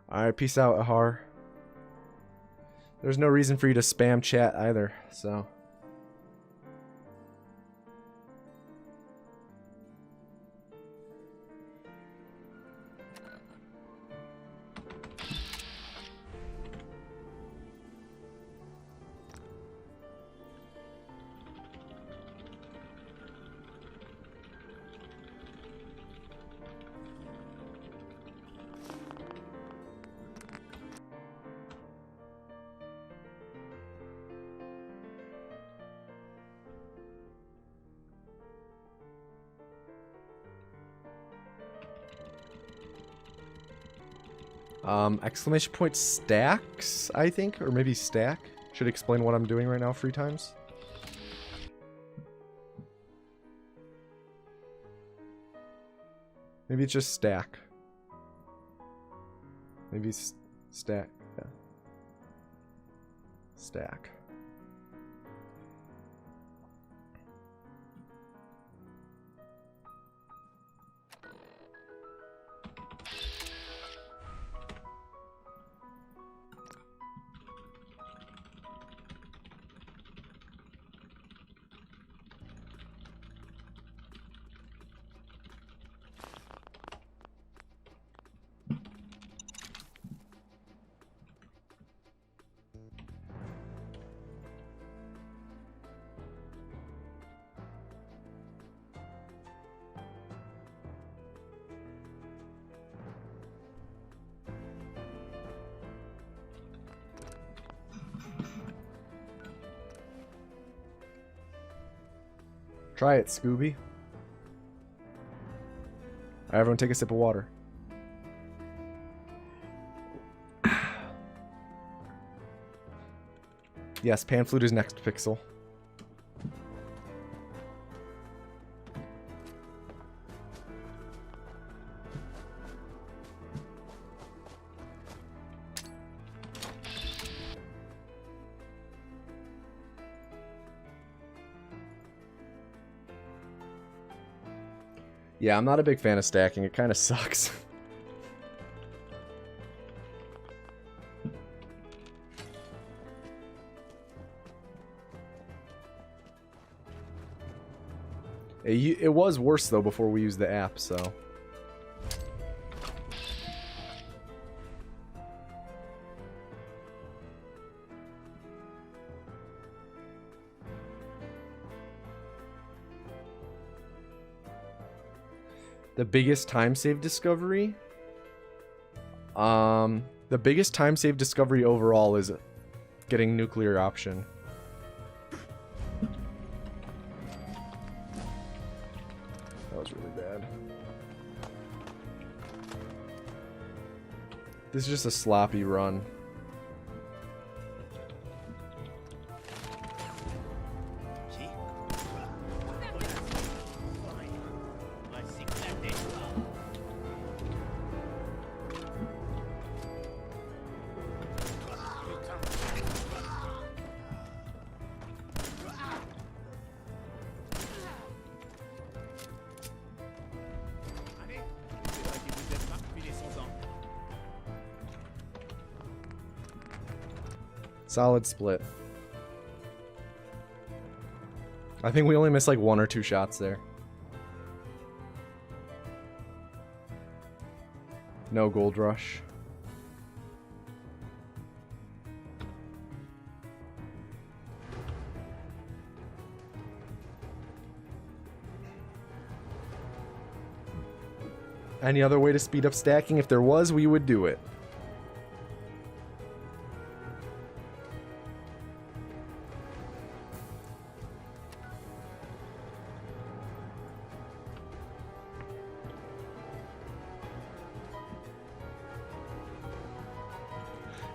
Alright, peace out, Ahar. There's no reason for you to spam chat either, so... exclamation point stacks, I think, or maybe stack. Should explain what I'm doing right now, free times. Maybe it's just stack. Maybe stack, yeah. Stack. Try it, Scooby. Alright, everyone take a sip of water. Yes, pan flute is next, Pixel. Yeah, I'm not a big fan of stacking. It kind of sucks. It was worse, though, before we used the app, so... The biggest time save discovery? The biggest time save discovery overall is getting nuclear option. That was really bad. This is just a sloppy run. Solid split. I think we only missed like 1 or 2 shots there. No gold rush. Any other way to speed up stacking? If there was, we would do it.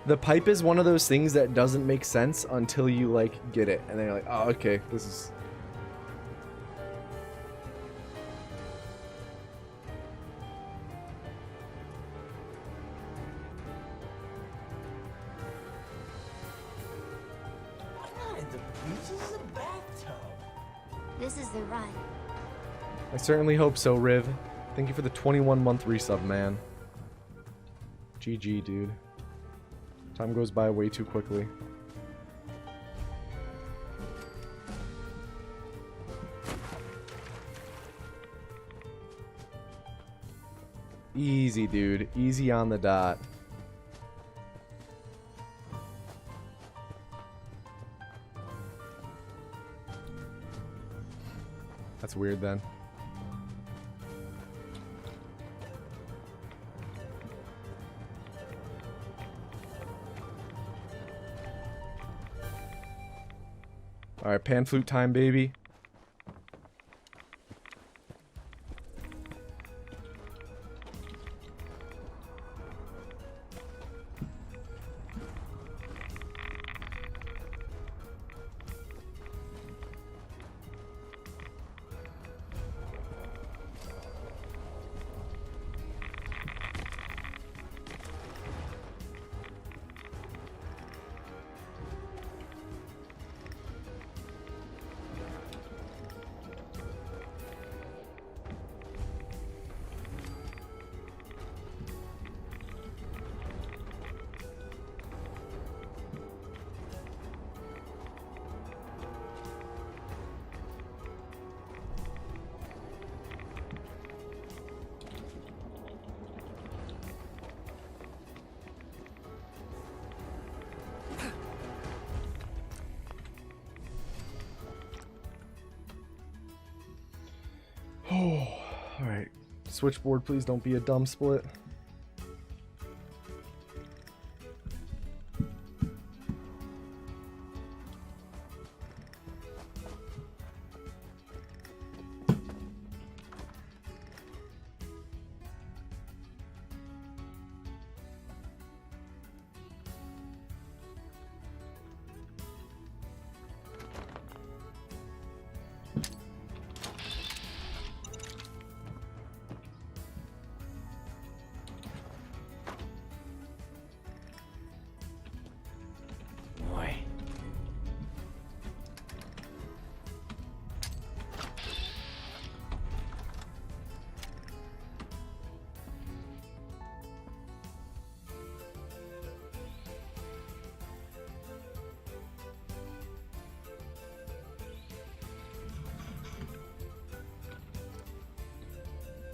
The pipe is one of those things that doesn't make sense until you, like, get it. And then you're like, oh, okay, this is... I'm not at the beach. This is a bathtub. This is the run. I certainly hope so, Riv. Thank you for the 21-month resub, man. GG, dude. Time goes by way too quickly. Easy, dude. Easy on the dot. That's weird then. Alright, pan flute time, baby. Oh, alright. Switchboard, please don't be a dumb split.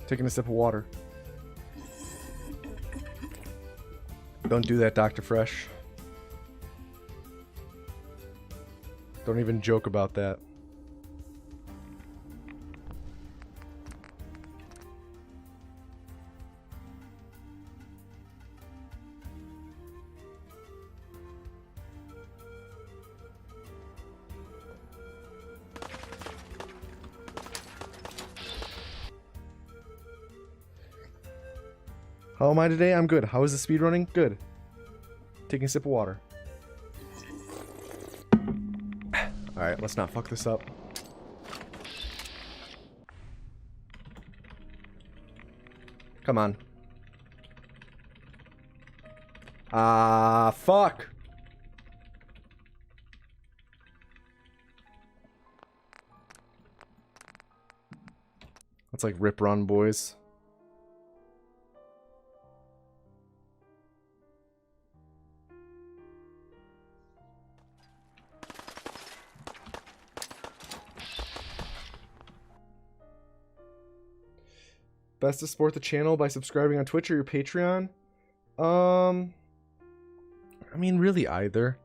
Taking a sip of water. Don't do that, Dr. Fresh. Don't even joke about that. How am I today? I'm good. How is the speed running? Good. Taking a sip of water. Alright, let's not fuck this up. Come on. Ah, fuck! That's like rip run, boys. Best to support the channel by subscribing on Twitch or your Patreon? I mean, really either.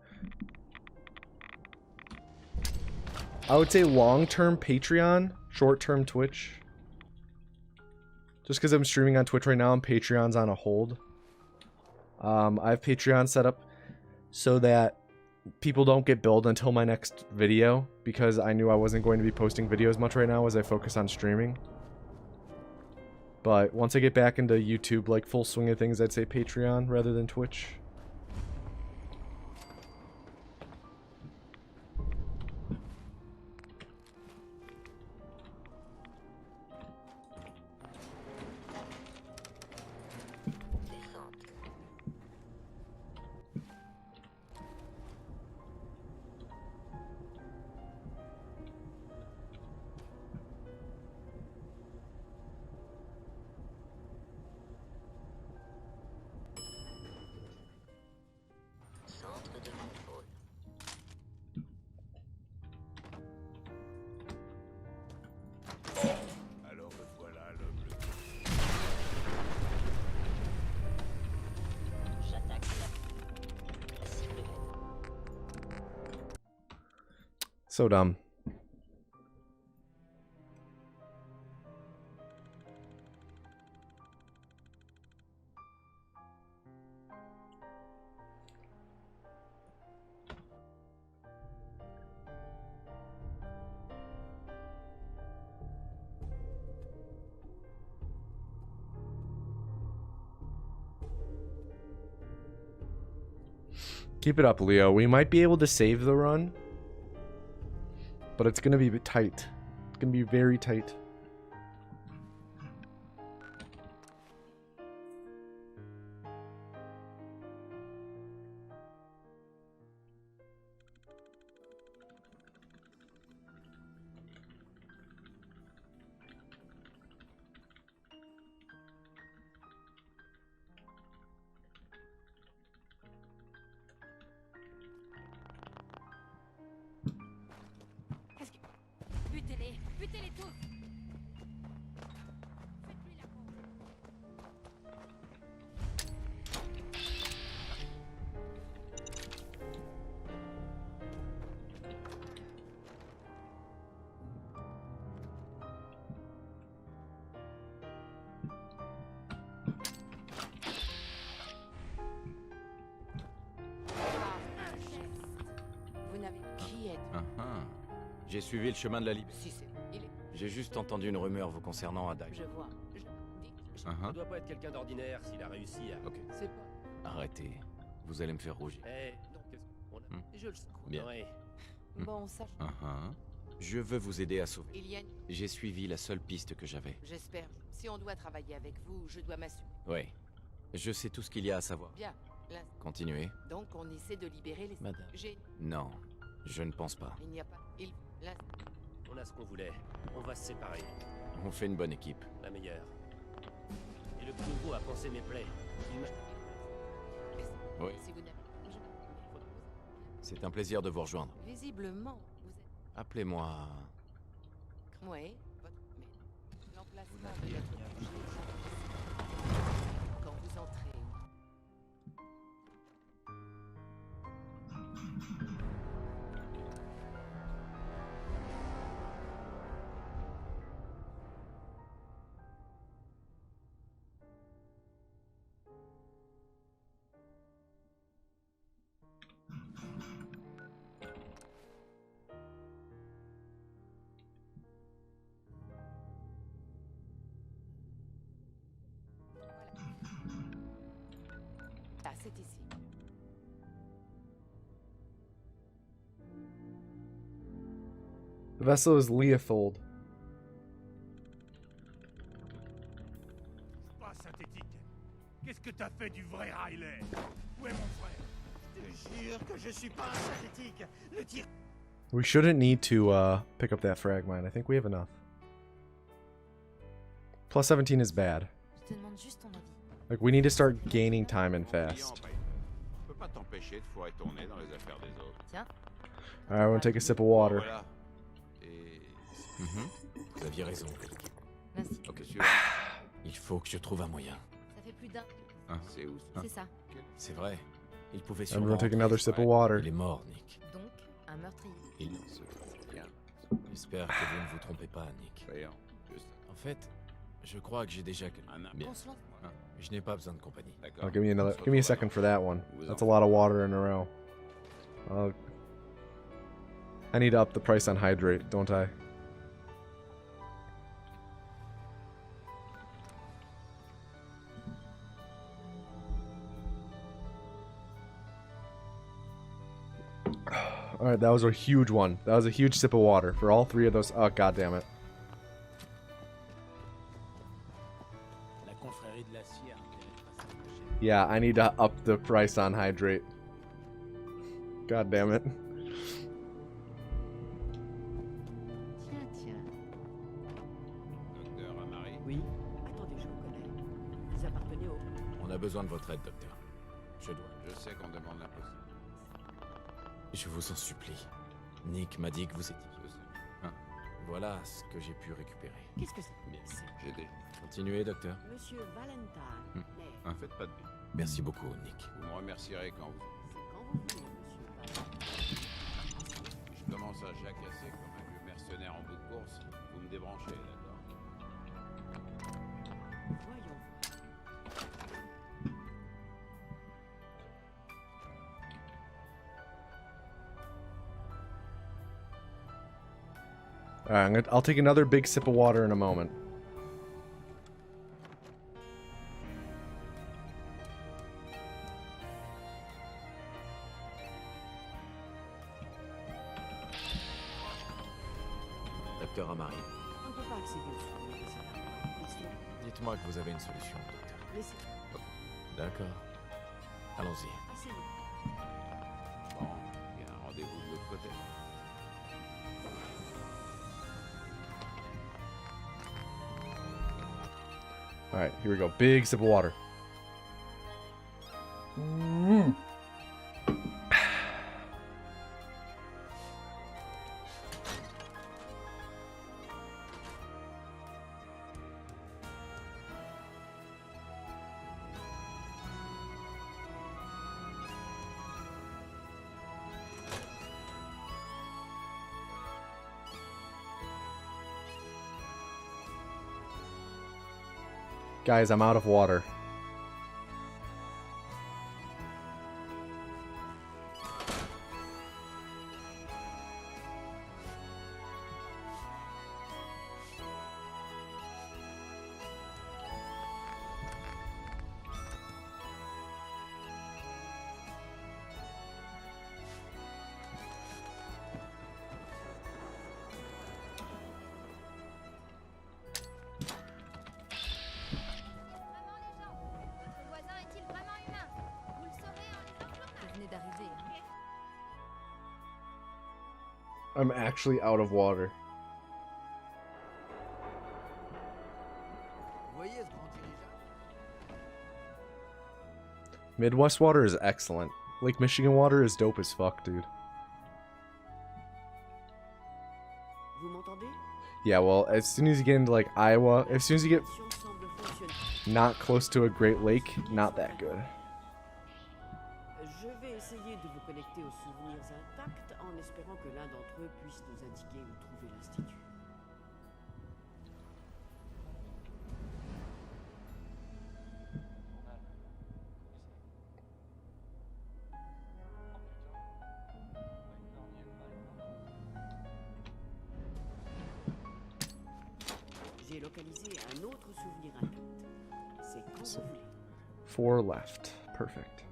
I would say long-term Patreon, short-term Twitch. Just because I'm streaming on Twitch right now and Patreon's on a hold. I have Patreon set up so that people don't get billed until my next video, because I knew I wasn't going to be posting videos much right now as I focus on streaming. But once I get back into YouTube, like full swing of things, I'd say Patreon rather than Twitch. So dumb. Keep it up, Leo. We might be able to save the run, but it's gonna be tight. It's gonna be very tight. Butez-les, butez-les tous. Faites-lui la peau. Vous n'avez qui êtes J'ai suivi le chemin de la liberté. Si c'est. Il est. J'ai juste entendu une rumeur vous concernant à Dag. Je vois. Ça doit pas être quelqu'un d'ordinaire s'il a réussi à. Ok. C'est pas. Arrêtez. Vous allez me faire rougir. Eh, non, je le sais. Bien. Ouais. Bon, ça. Je veux vous aider à sauver. Il y a. J'ai suivi la seule piste que j'avais. J'espère. Si on doit travailler avec vous, je dois m'assurer. Oui. Je sais tout ce qu'il y a à savoir. Bien. Là. Continuez. Donc on essaie de libérer les. Madame. J'ai. Non, je ne pense pas. Il n'y a pas. Il. Là. On a ce qu'on voulait. On va se séparer. On fait une bonne équipe. La meilleure. Et le nouveau a pensé mes plaies. Il m'a. Oui. Si vous n'avez. C'est un plaisir de vous rejoindre. Visiblement, vous êtes. Appelez-moi... Oui. Mais l'emplacement de notre. Quand vous entrez. Ah, c'est ici. The vessel is Leofold. Pas synthétique. Qu'est-ce que t'as fait du vrai Riley? Où est mon frère? Je te jure que je suis pas un synthétique. Le tir. We shouldn't need to pick up that frag mine. I think we have enough. Plus 17 is bad. Je te demande juste ton avis. Like, we need to start gaining time and fast. Je peux pas t'empêcher de fourrer ton nez dans les affaires des autres. Tiens. Alright, I want to take a sip of water. Voilà. Et... Vous aviez raison. Merci. Ok, suivant. Il faut que je trouve un moyen. Ça fait plus d'un. C'est où ça? C'est ça. C'est vrai. Il pouvait I'm sûrement... gonna take another sip of water. Il est mort, Nick. Donc, un meurtrier. Il... Bien. J'espère que vous ne vous trompez pas, Nick. Voyons. Juste En fait, je crois que j'ai déjà... un Bien. On se lance. Je n'ai pas besoin de compagnie. D'accord. Oh, give me a second for that one. That's a lot of water in a row. I need to up the price on hydrate, don't I? Alright, that was a huge one. That was a huge sip of water for all three of those. Oh, god damn it. La confrérie de l'acier a intérêt à s'approcher. Yeah, I need to up the price on hydrate. God damn it. Tiens, tiens. Docteur Amari. Oui. Attendez, je vous connais. Vous appartenez au. On a besoin de votre aide, docteur. Je dois. Je sais qu'on demande l'impossible. Je vous en supplie. Nick m'a dit que vous étiez... Je sais. Voilà ce que j'ai pu récupérer. Qu'est-ce que c'est? Bien. J'ai des... Continuez, docteur. Monsieur Valentine. Mais Faites pas de bêtises. Merci beaucoup, Nick. Vous me remercierez quand vous... c'est quand vous voulez, monsieur Valentine. Je commence commence à jacasser comme un vieux mercenaire en bout de course, vous me débranchez, d'accord? Voyons Alright, I'll take another big sip of water in a moment. Docteur Amari, On ne peut pas accéder aux souvenirs de ces larmes. Ils sont... dites-moi que vous avez une solution, docteur. Laissez. D'accord. Allons-y. Asseyez. Bon, il y a un rendez-vous de l'autre côté. Alright, here we go. Big sip of water. Guys, I'm out of water. Votre voisin est-il vraiment humain? Vous le saurez en lisant le journal. Vous venez d'arriver, hein. I'm actually out of water. Vous voyez ce grand dirigeable? Midwest water is excellent. Lake Michigan water is dope as fuck, dude. Vous m'entendez? Yeah, well, as soon as you get into like Iowa, as soon as you get L'action semble fonctionner. not close to a Great Lake, not that good. Je vais essayer de vous connecter aux souvenirs intacts en espérant que l'un d'entre eux puisse nous indiquer où trouver l'Institut. J'ai localisé un autre souvenir intact. C'est quand vous voulez. 4 left. Perfect.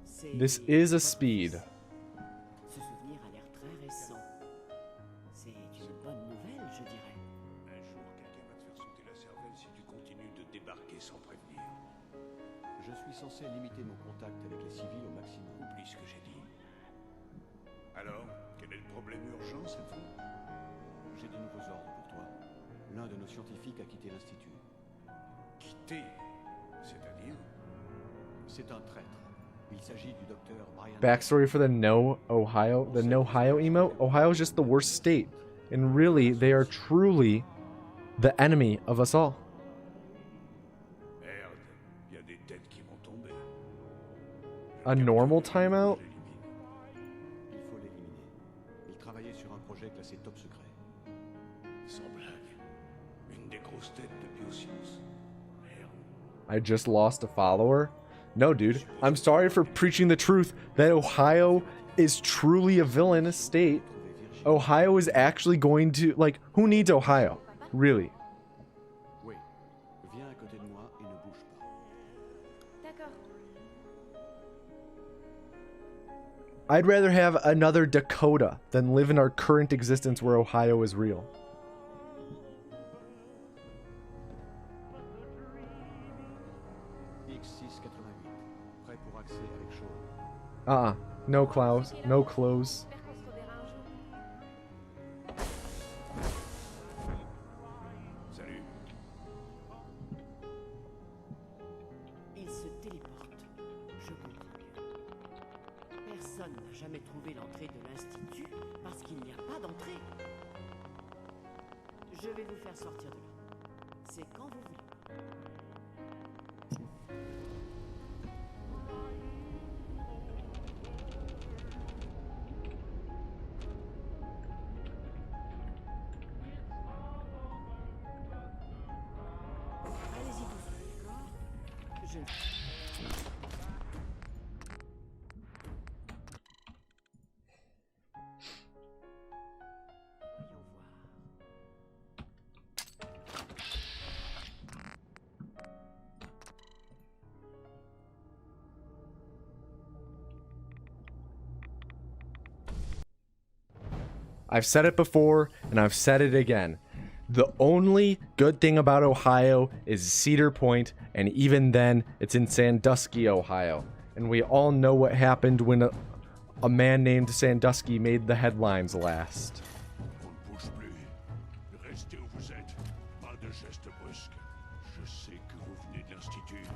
C'est This is a votre speed. fils. Ce souvenir a l'air très récent. C'est une bonne nouvelle, je dirais. Un jour, quelqu'un va te faire sauter la cervelle si tu continues de débarquer sans prévenir. Je suis censé limiter mon contact avec les civils au maximum. Oublie ce que j'ai dit. Alors, quel est le problème urgent cette fois? J'ai de nouveaux ordres pour toi. L'un de nos scientifiques a quitté l'Institut. Quitter? C'est-à-dire? C'est un traître. Il s'agit du docteur Brian... Backstory for the No Ohio emote. Ohio is just the worst state. And really, they are truly the enemy of us all. Merde, il y a des têtes qui vont tomber. A normal timeout? Il faut l'éliminer. Il travaillait sur un projet classé top secret. Sans blague. Une des grosses têtes de biosciences. Merde. I just lost a follower? No, dude. I'm sorry for preaching the truth that Ohio is truly a villainous state. Ohio is actually going to... Like, who needs Ohio? Really? Oui. Viens à côté de moi et ne bouge pas. D'accord. I'd rather have another Dakota than live in our current existence where Ohio is real. X688. Prêt pour accès avec chaud. No clothes. No clothes. J'espère qu'on se reverra un jour. Salut. Il se téléporte. Je comprends mieux. Personne n'a jamais trouvé l'entrée de l'Institut parce qu'il n'y a pas d'entrée. Je vais vous faire sortir de là. C'est quand vous voulez. Je... Voyons voir. I've said it before, and I've said it again. The only good thing about Ohio is Cedar Point, and even then, it's in Sandusky, Ohio. And we all know what happened when a man named Sandusky made the headlines last. On ne bouge plus. Restez où vous êtes. Pas de gestes brusques. Je sais que vous venez de l'Institut.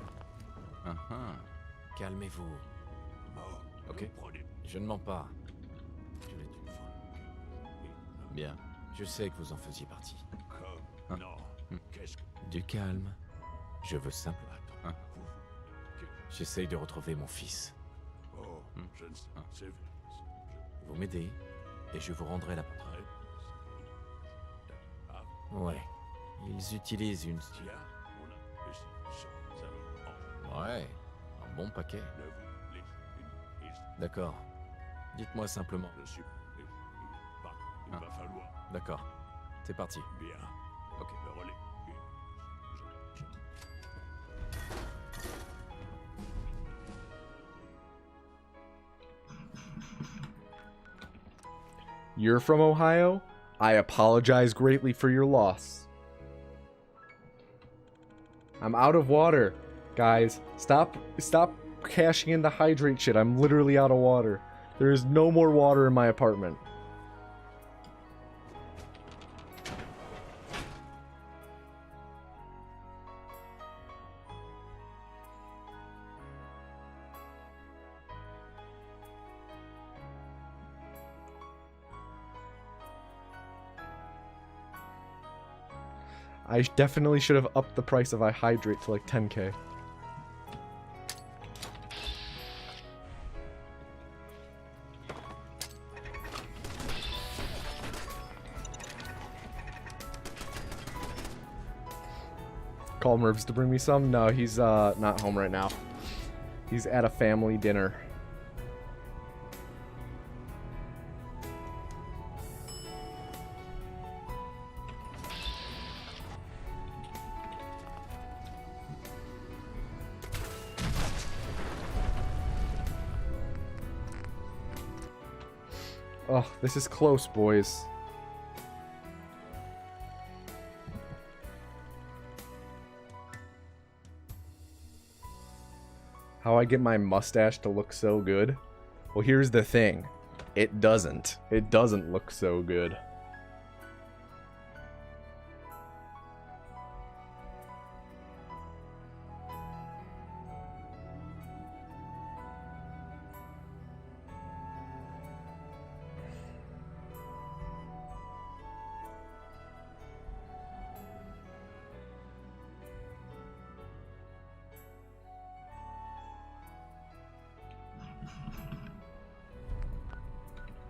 Calmez-vous. Mort. Ok. Prenez. Je ne mens pas. Je l'ai une fois. Bien. Je sais que vous en faisiez partie. Comme. Non. Qu'est-ce que. Du calme. Je veux simplement. Attends. J'essaye de retrouver mon fils. Oh, je ne sais. C'est. Vous m'aidez et je vous rendrai la porte. Ah, Ouais. Ils utilisent une... tiens. On a. Ça va. Ouais. Un bon paquet. Ne vous laissez une. D'accord. Dites-moi simplement. Je suis. Il va falloir. D'accord. C'est parti. Bien. Ok. Le relais. You're from Ohio? I apologize greatly for your loss. I'm out of water. Guys, stop cashing in the hydrate shit. I'm literally out of water. There is no more water in my apartment. I definitely should have upped the price of I hydrate to like 10k. Call Mervs to bring me some? No, he's not home right now. He's at a family dinner. Oh, this is close, boys. How I get my mustache to look so good? Well, here's the thing. It doesn't. It doesn't look so good.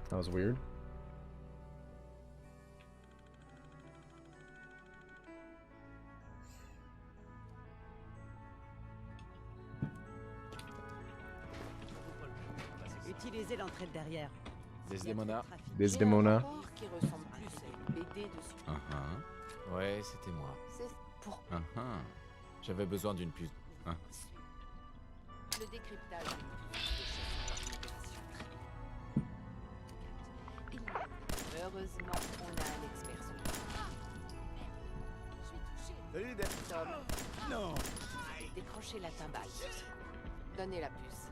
That was weird. Utilisez l'entrée de derrière. Desdemona. Desdemona. Qui ressemble plus à une BD dessus. Ouais, c'était moi. C'est pour J'avais besoin d'une puce. le décryptage. Heureusement, on a un expert sur le Tom. Non. Décrochez la timbale. Donnez la puce.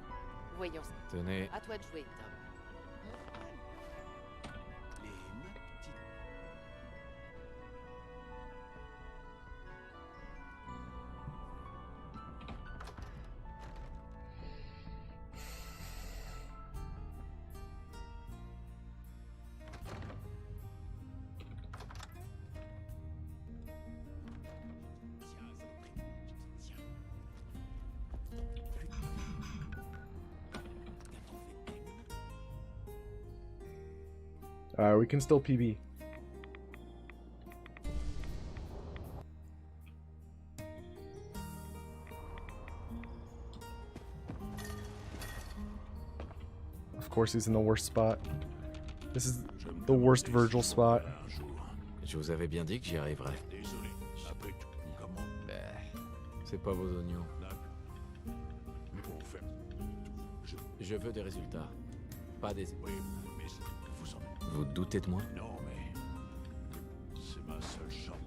Voyons. Tenez. À toi de jouer, Tom. We can still PB. course, he's in the worst spot. This is the worst Virgil spot. Je vous avais bien dit que j'y arriverais. Désolé. Après tout, comment? C'est pas vos oignons. Mais bon, faire. Je veux des résultats. Pas des... Oui, mais vous en... Vous doutez de moi? Non, mais... C'est ma seule chance.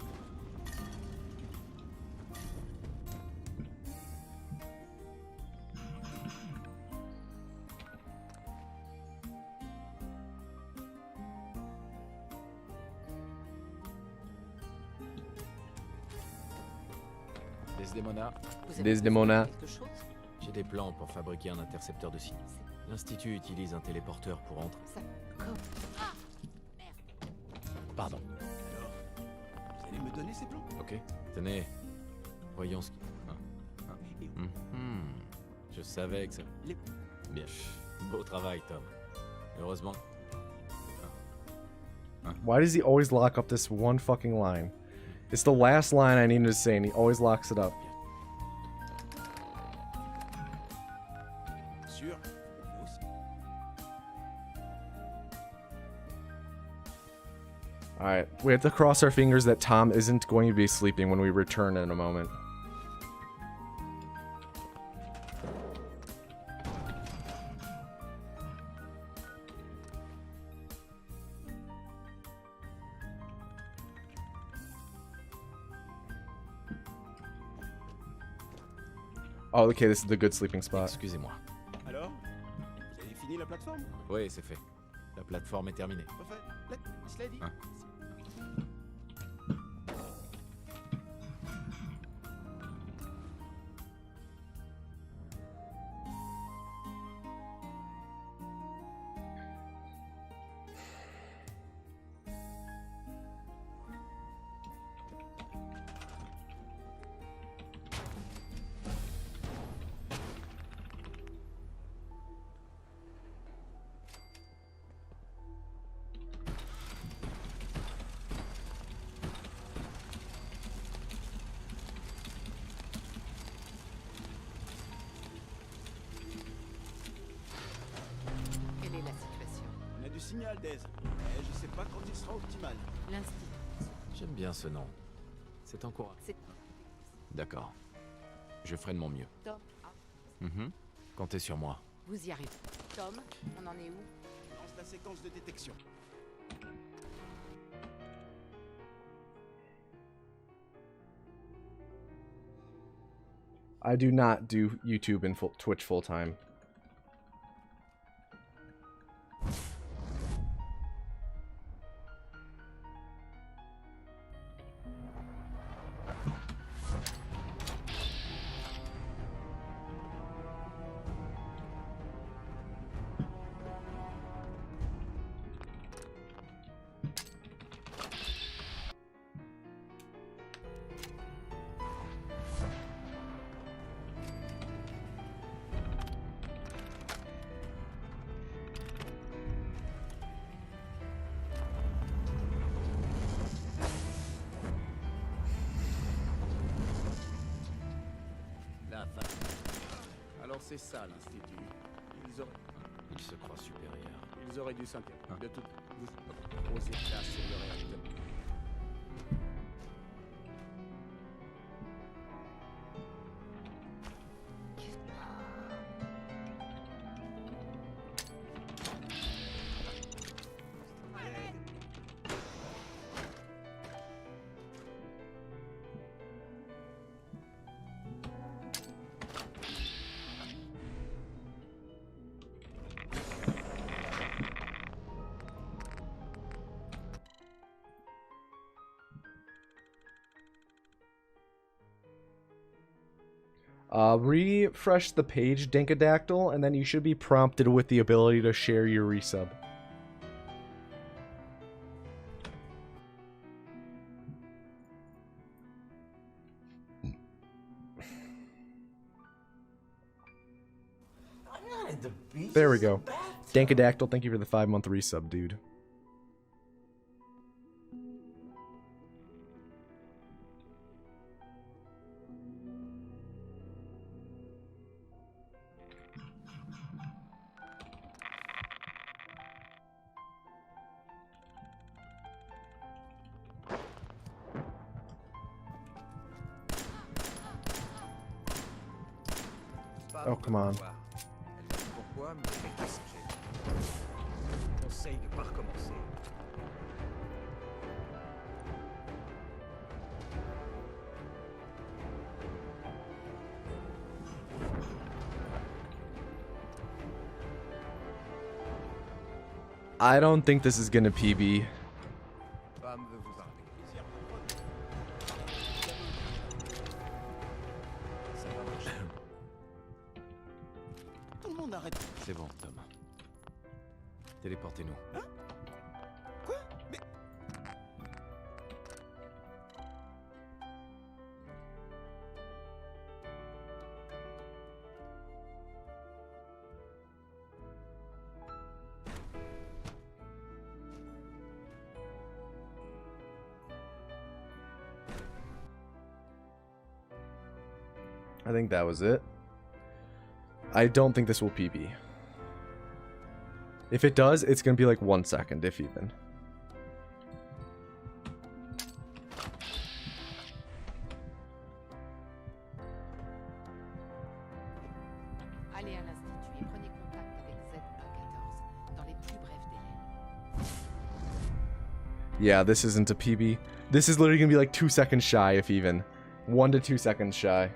Desdemona. Desdemona. J'ai des plans pour fabriquer un intercepteur de signaux. L'Institut utilise un téléporteur pour entrer. Pardon. Alors, vous allez me donner ces plans? Ok. Tenez. Voyons ce qui... Je savais que ça... Bien. Beau travail, Tom. Heureusement. Why does he always lock up this one fucking line? It's the last line I need him to say, and he always locks it up. Sûr? Vous aussi? Alright, we have to cross our fingers that Tom isn't going to be sleeping when we return in a moment. Oh, okay, this is the good sleeping spot. Excusez-moi. Alors? Vous avez fini la plateforme? Oui, c'est fait. La plateforme est terminée. Parfait. Cela dit. Hein? Quelle est la situation? On a du signal d'Aise, mais je sais pas quand il sera optimal. L'Institut. J'aime bien ce nom. C'est encourageant. C'est... D'accord. Je ferai de mon mieux. Tom, Comptez sur moi. vous y arrivez. Tom, on en est où? Lance la séquence de détection. I do not do YouTube and Twitch full time. Alors c'est ça l'Institut. Il se croit supérieur. Ils auraient dû s'intéresser. De tout. Vous posez place sur le réacteur. Refresh the page, Dinkadactyl, and then you should be prompted with the ability to share your resub. I'm not at the beach. There we This is a go. bathtub. Dankadactyl, thank you for the 5-month resub, dude. Oh, come on. Pourquoi, mais qu'est-ce que j'ai? Conseil de pas recommencer. I don't think this is gonna PB. Femme veut vous parler. Ça va marcher. Tout le monde arrête. C'est bon, Tom. Téléportez-nous. Hein? Quoi? Mais... I think that was it. I don't think this will PB. If it does, it's gonna be like 1 second, if even. Allez à l'institut et prenez contact avec ZA14 dans les plus brefs délais. Yeah, this isn't a PB. This is literally gonna be like 2 seconds shy, if even. 1 to 2 seconds shy.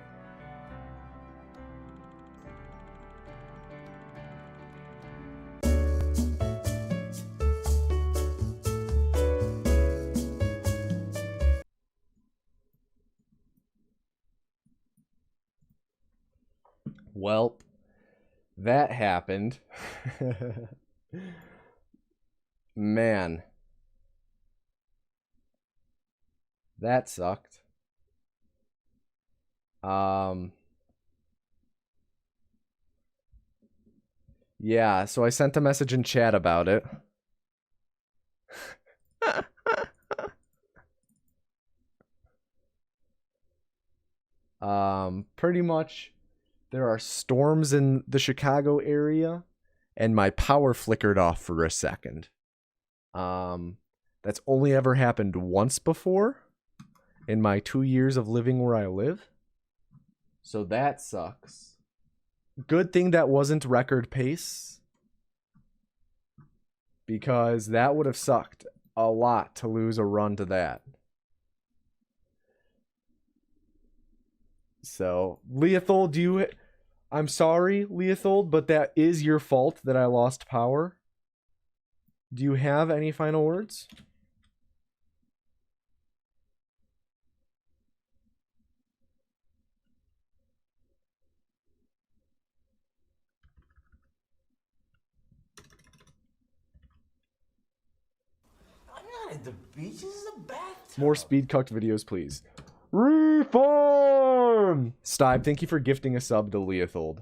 Well, that happened. Man. That sucked. Yeah, so I sent a message in chat about it. Pretty much there are storms in the Chicago area and my power flickered off for a second. That's only ever happened once before in my 2 years of living where I live. So that sucks. Good thing that wasn't record pace, because that would have sucked a lot to lose a run to that. So, Leothold, I'm sorry, Leothold, but that is your fault that I lost power. Do you have any final words? I'm not at the beach. This is a bathtub. More speed cucked videos, please. Reform! Stibe, thank you for gifting a sub to Leothold.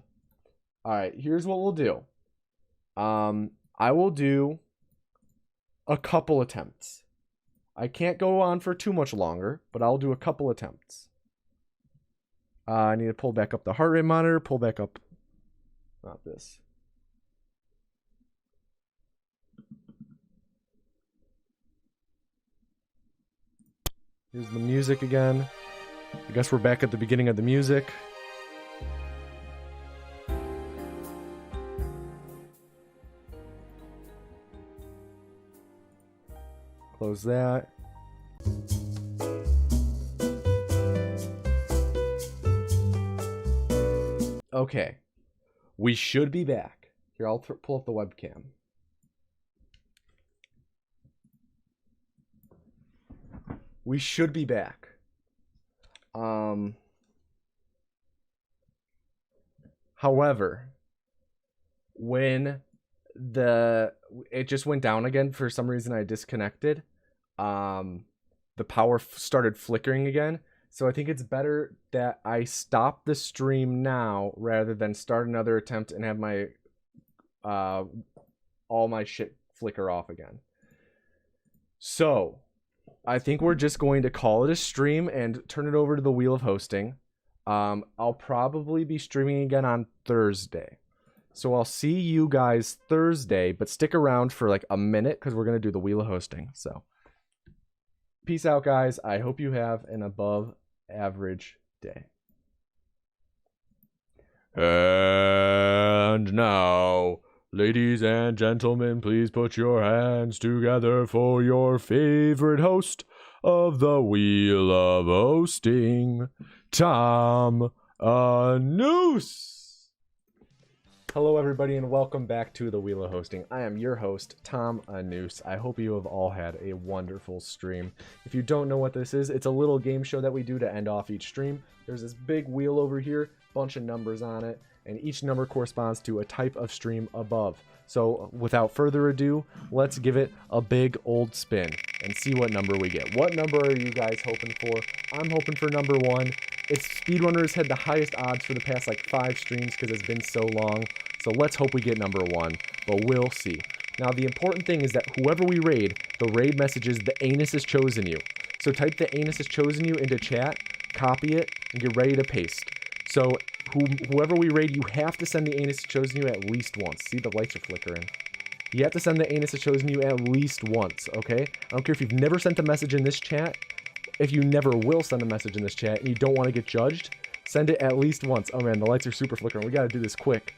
Alright, here's what we'll do. I will do a couple attempts. I can't go on for too much longer, but I'll do a couple attempts. I need to pull back up the heart rate monitor, pull back up... Not this. Here's the music again. I guess we're back at the beginning of the music. Close that. Okay. We should be back. Here, I'll pull up the webcam. We should be back. However, when it just went down again for some reason, I disconnected. The power started flickering again. So I think it's better that I stop the stream now rather than start another attempt and have my all my shit flicker off again. So I think we're just going to call it a stream and turn it over to the wheel of hosting. I'll probably be streaming again on Thursday. So I'll see you guys Thursday, but stick around for like a minute because we're going to do the wheel of hosting. So peace out, guys. I hope you have an above average day. And now, ladies and gentlemen, please put your hands together for your favorite host of the Wheel of Hosting, Tom Noose. Hello, everybody, and welcome back to the Wheel of Hosting. I am your host, Tom Noose. I hope you have all had a wonderful stream. If you don't know what this is, it's a little game show that we do to end off each stream. There's this big wheel over here, bunch of numbers on it, and each number corresponds to a type of stream above. So without further ado, let's give it a big old spin and see what number we get. What number are you guys hoping for? I'm hoping for number 1. It's Speedrunners had the highest odds for the past like 5 streams because it's been so long. So let's hope we get number 1, but we'll see. Now the important thing is that whoever we raid, the raid message is the anus has chosen you. So type the anus has chosen you into chat, copy it, and get ready to paste. So whoever we raid, you have to send the anus has chosen you at least once. See, the lights are flickering. You have to send the anus has chosen you at least once, okay? I don't care if you've never sent a message in this chat, if you never will send a message in this chat and you don't want to get judged, send it at least once. Oh man, the lights are super flickering. We gotta do this quick.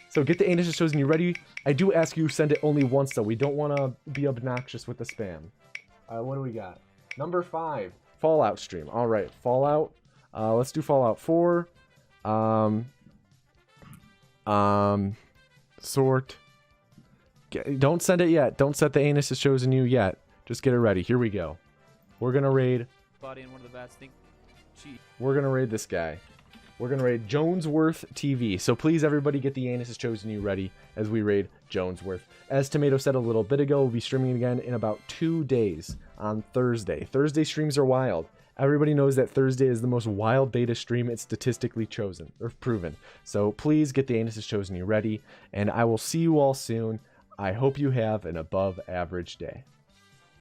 So get the anus has chosen you ready. I do ask you send it only once though. We don't want to be obnoxious with the spam. What do we got? Number 5, Fallout stream. All right, Fallout. Let's do Fallout 4. Sort. Don't send it yet. Don't set the anus has chosen you yet. Just get it ready. Here we go. We're gonna raid. We're gonna raid this guy. We're gonna raid Jonesworth TV. So please, everybody, get the anus has chosen you ready as we raid Jonesworth. As Tomato said a little bit ago, we'll be streaming again in about 2 days on Thursday. Thursday streams are wild. Everybody knows that Thursday is the most wild day to stream. It's statistically chosen or proven. So please get the anus has chosen you ready, and I will see you all soon. I hope you have an above average day.